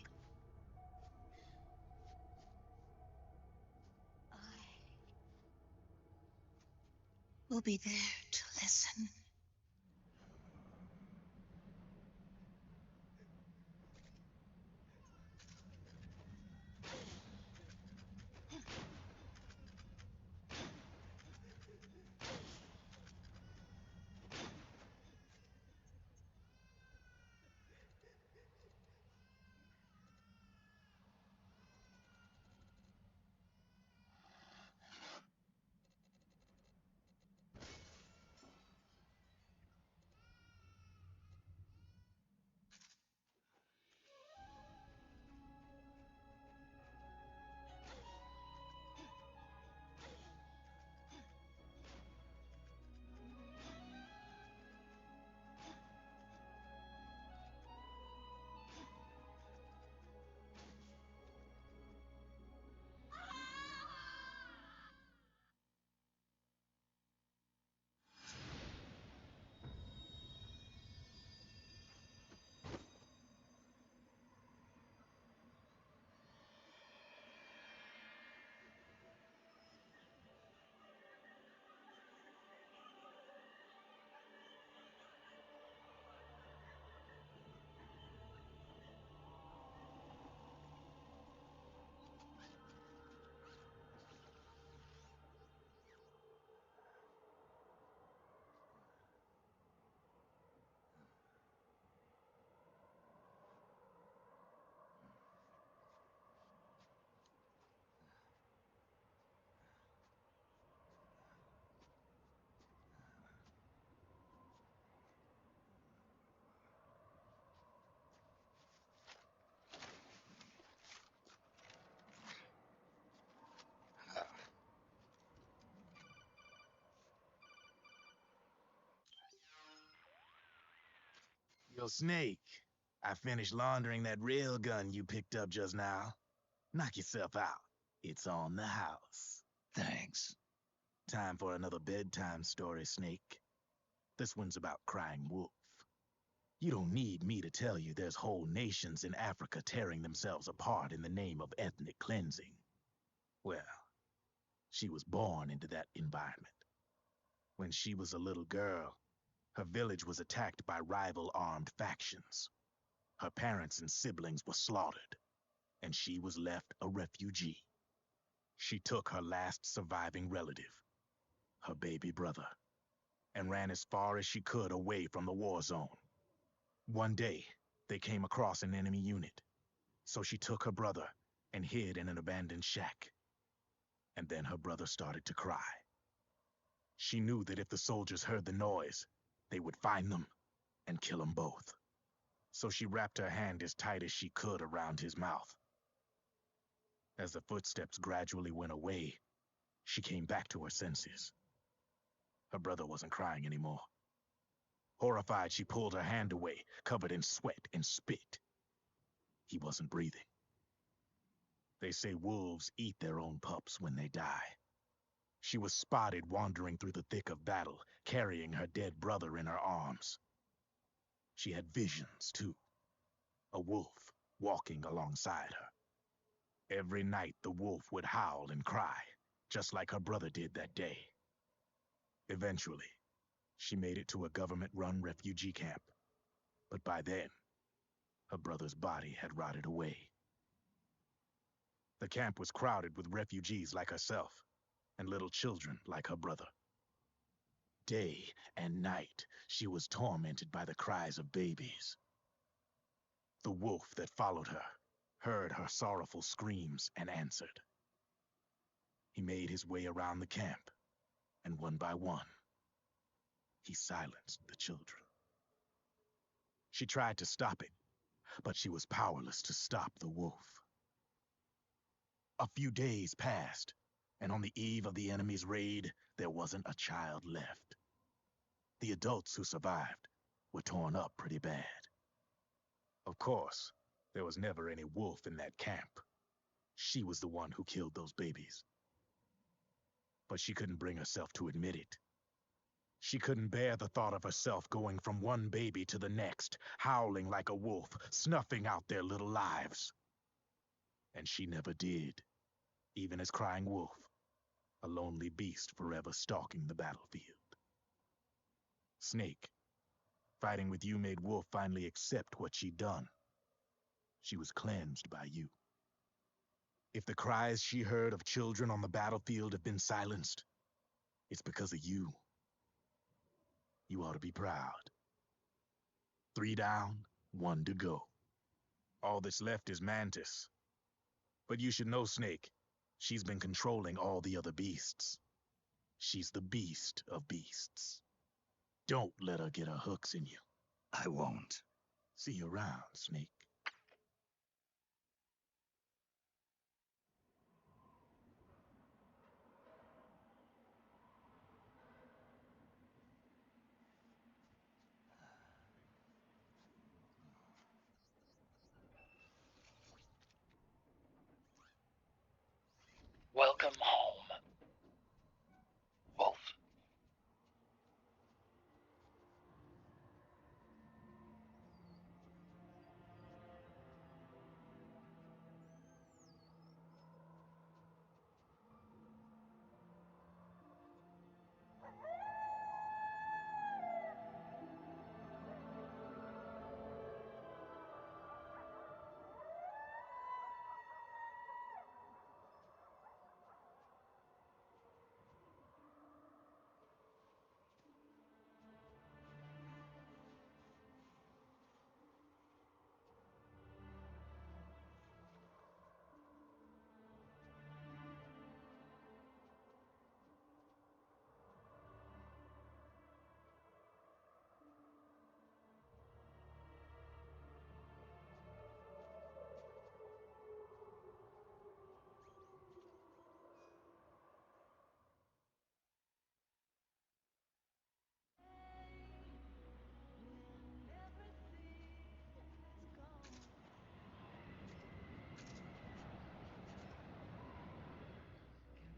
I will be there to listen. Yo, Snake, I finished laundering that railgun you picked up just now. Knock yourself out. It's on the house. Thanks. Time for another bedtime story, Snake. This one's about Crying Wolf. You don't need me to tell you there's whole nations in Africa tearing themselves apart in the name of ethnic cleansing. Well, she was born into that environment. When she was a little girl, her village was attacked by rival armed factions. Her parents and siblings were slaughtered, and she was left a refugee. She took her last surviving relative, her baby brother, and ran as far as she could away from the war zone. One day, they came across an enemy unit, so she took her brother and hid in an abandoned shack. And then her brother started to cry. She knew that if the soldiers heard the noise, they would find them and kill them both. So she wrapped her hand as tight as she could around his mouth. As the footsteps gradually went away, she came back to her senses. Her brother wasn't crying anymore. Horrified, she pulled her hand away, covered in sweat and spit. He wasn't breathing. They say wolves eat their own pups when they die. She was spotted wandering through the thick of battle, carrying her dead brother in her arms. She had visions, too. A wolf walking alongside her. Every night the wolf would howl and cry, just like her brother did that day. Eventually, she made it to a government-run refugee camp. But by then, her brother's body had rotted away. The camp was crowded with refugees like herself, and little children like her brother. Day and night, she was tormented by the cries of babies. The wolf that followed her heard her sorrowful screams and answered. He made his way around the camp, and one by one, he silenced the children. She tried to stop it, but she was powerless to stop the wolf. A few days passed, and on the eve of the enemy's raid, there wasn't a child left. The adults who survived were torn up pretty bad. Of course, there was never any wolf in that camp. She She was the one who killed those babies. But she couldn't bring herself to admit it. She couldn't bear the thought of herself going from one baby to the next, howling like a wolf, snuffing out their little lives. And she never did, even as crying wolf, a lonely beast forever stalking the battlefield. Snake, fighting with you made Wolf finally accept what she'd done. She was cleansed by you. If the cries she heard of children on the battlefield have been silenced, it's because of you. You ought to be proud. 3 down, 1 to go. All that's left is Mantis. But you should know, Snake, she's been controlling all the other beasts. She's the beast of beasts. Don't let her get her hooks in you. I won't. See you around, Snake. Welcome home, Wolf.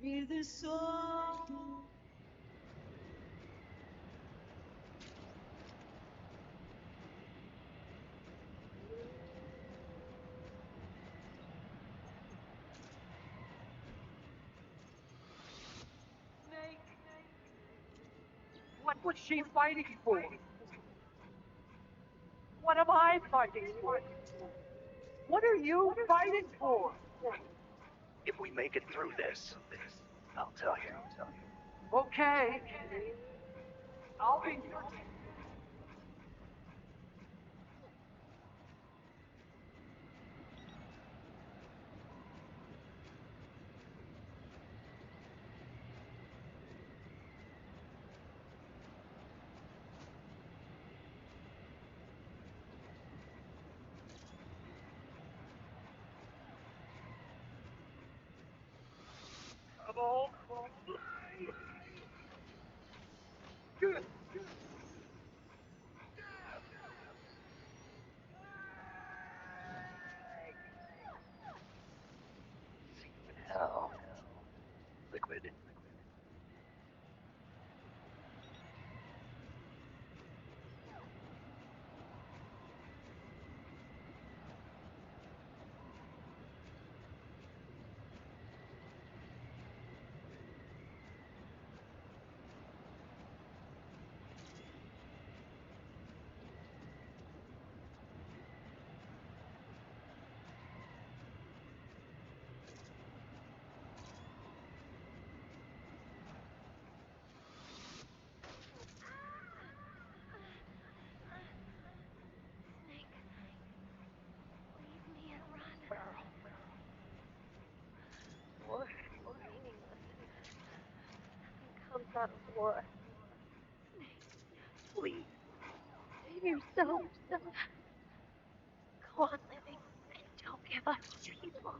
Carry this soul. Snake. What was she fighting for? What am I fighting for? What are you fighting for? If we make it through this, I'll tell you. Okay. I'll be your Come on. Good. Hell. Liquid. Snake, leave me and run. War is meaningless. Nothing comes out of war. Snake, please, save yourself. Go on living and don't give up people.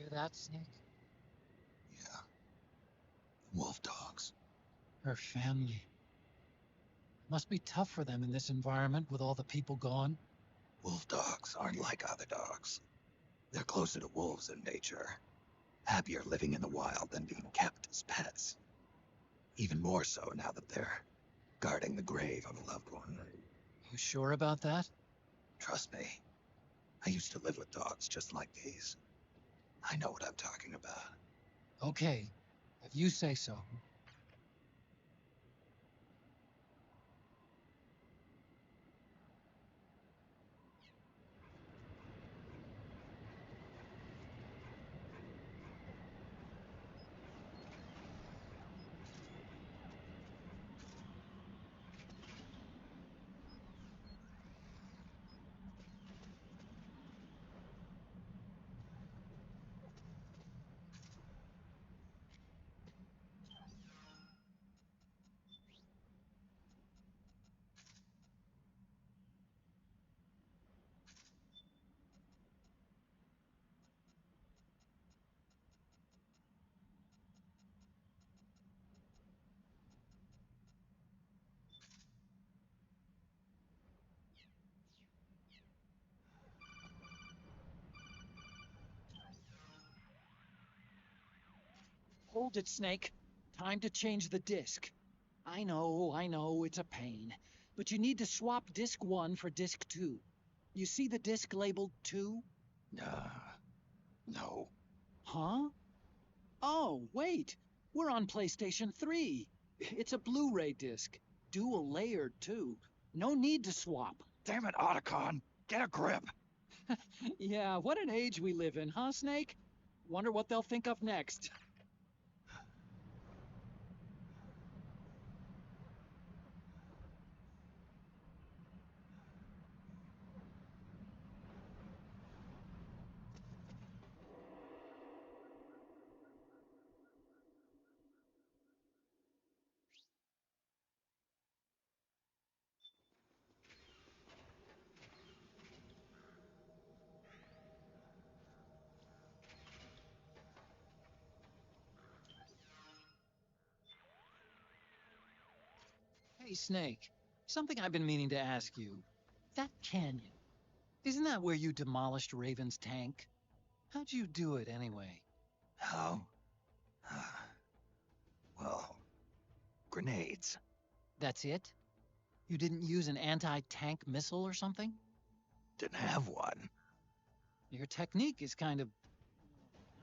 Hear that, Snake? Yeah. Wolf dogs. Her family. Must be tough for them in this environment with all the people gone. Wolf dogs aren't like other dogs. They're closer to wolves in nature. Happier living in the wild than being kept as pets. Even more so now that they're guarding the grave of a loved one. You sure about that? Trust me. I used to live with dogs just like these. I know what I'm talking about. Okay, if you say so. Hold it, Snake. Time to change the disc. I know, it's a pain. But you need to swap disc 1 for disc 2. You see the disc labeled 2? No. Huh? Oh, wait. We're on PlayStation 3. It's a Blu-ray disc. Dual layered, too. No need to swap. Damn it, Otacon! Get a grip! Yeah, what an age we live in, huh, Snake? Wonder what they'll think of next. Hey, Snake. Something I've been meaning to ask you. That canyon. Isn't that where you demolished Raven's tank? How'd you do it, anyway? How? Well, grenades. That's it? You didn't use an anti-tank missile or something? Didn't have one. Your technique is kind of...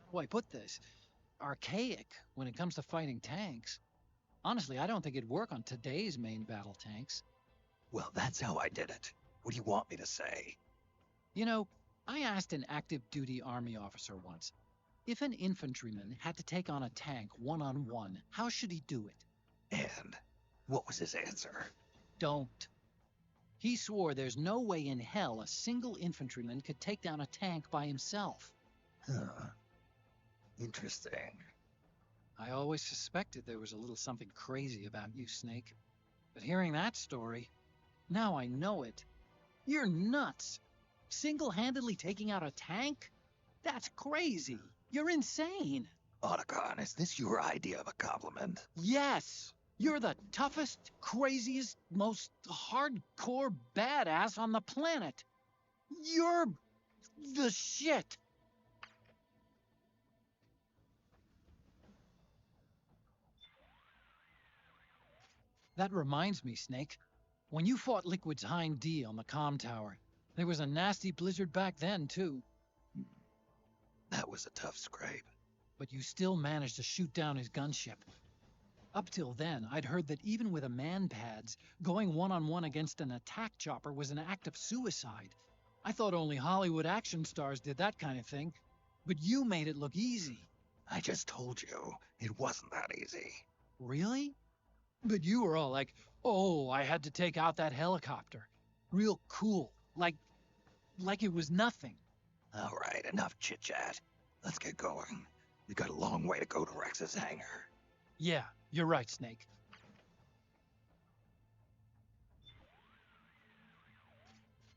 how do I put this? Archaic when it comes to fighting tanks. Honestly, I don't think it'd work on today's main battle tanks. Well, that's how I did it. What do you want me to say? You know, I asked an active duty army officer once, if an infantryman had to take on a tank one-on-one, how should he do it? And what was his answer? Don't. He swore there's no way in hell a single infantryman could take down a tank by himself. Huh. Interesting. I always suspected there was a little something crazy about you, Snake. But hearing that story, now I know it. You're nuts. Single-handedly taking out a tank? That's crazy. You're insane. Otacon, is this your idea of a compliment? Yes. You're the toughest, craziest, most hardcore badass on the planet. You're the shit. That reminds me, Snake. When you fought Liquid's Hind D on the comm tower, there was a nasty blizzard back then, too. That was a tough scrape. But you still managed to shoot down his gunship. Up till then, I'd heard that even with a man-pads, going one-on-one against an attack chopper was an act of suicide. I thought only Hollywood action stars did that kind of thing. But you made it look easy. I just told you, it wasn't that easy. Really? But you were all like, oh, I had to take out that helicopter. Real cool. Like it was nothing. All right, enough chit-chat. Let's get going. We got a long way to go to Rex's hangar. Yeah, you're right, Snake.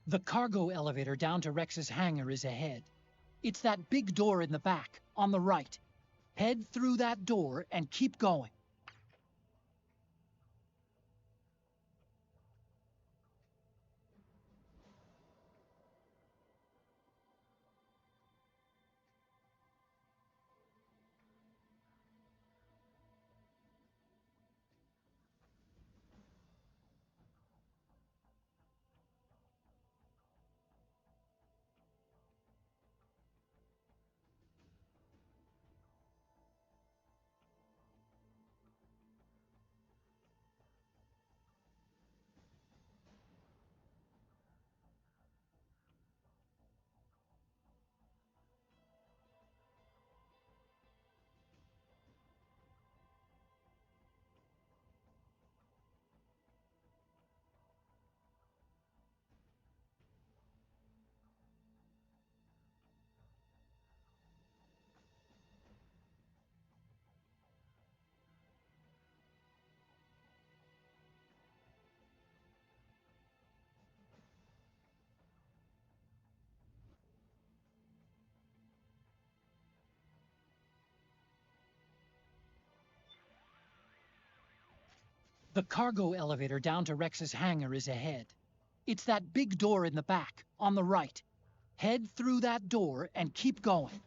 The cargo elevator down to Rex's hangar is ahead. It's that big door in the back, on the right. Head through that door and keep going. The cargo elevator down to Rex's hangar is ahead. It's that big door in the back, on the right. Head through that door and keep going.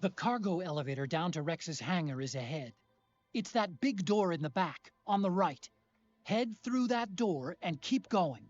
The cargo elevator down to Rex's hangar is ahead. It's that big door in the back, on the right. Head through that door and keep going.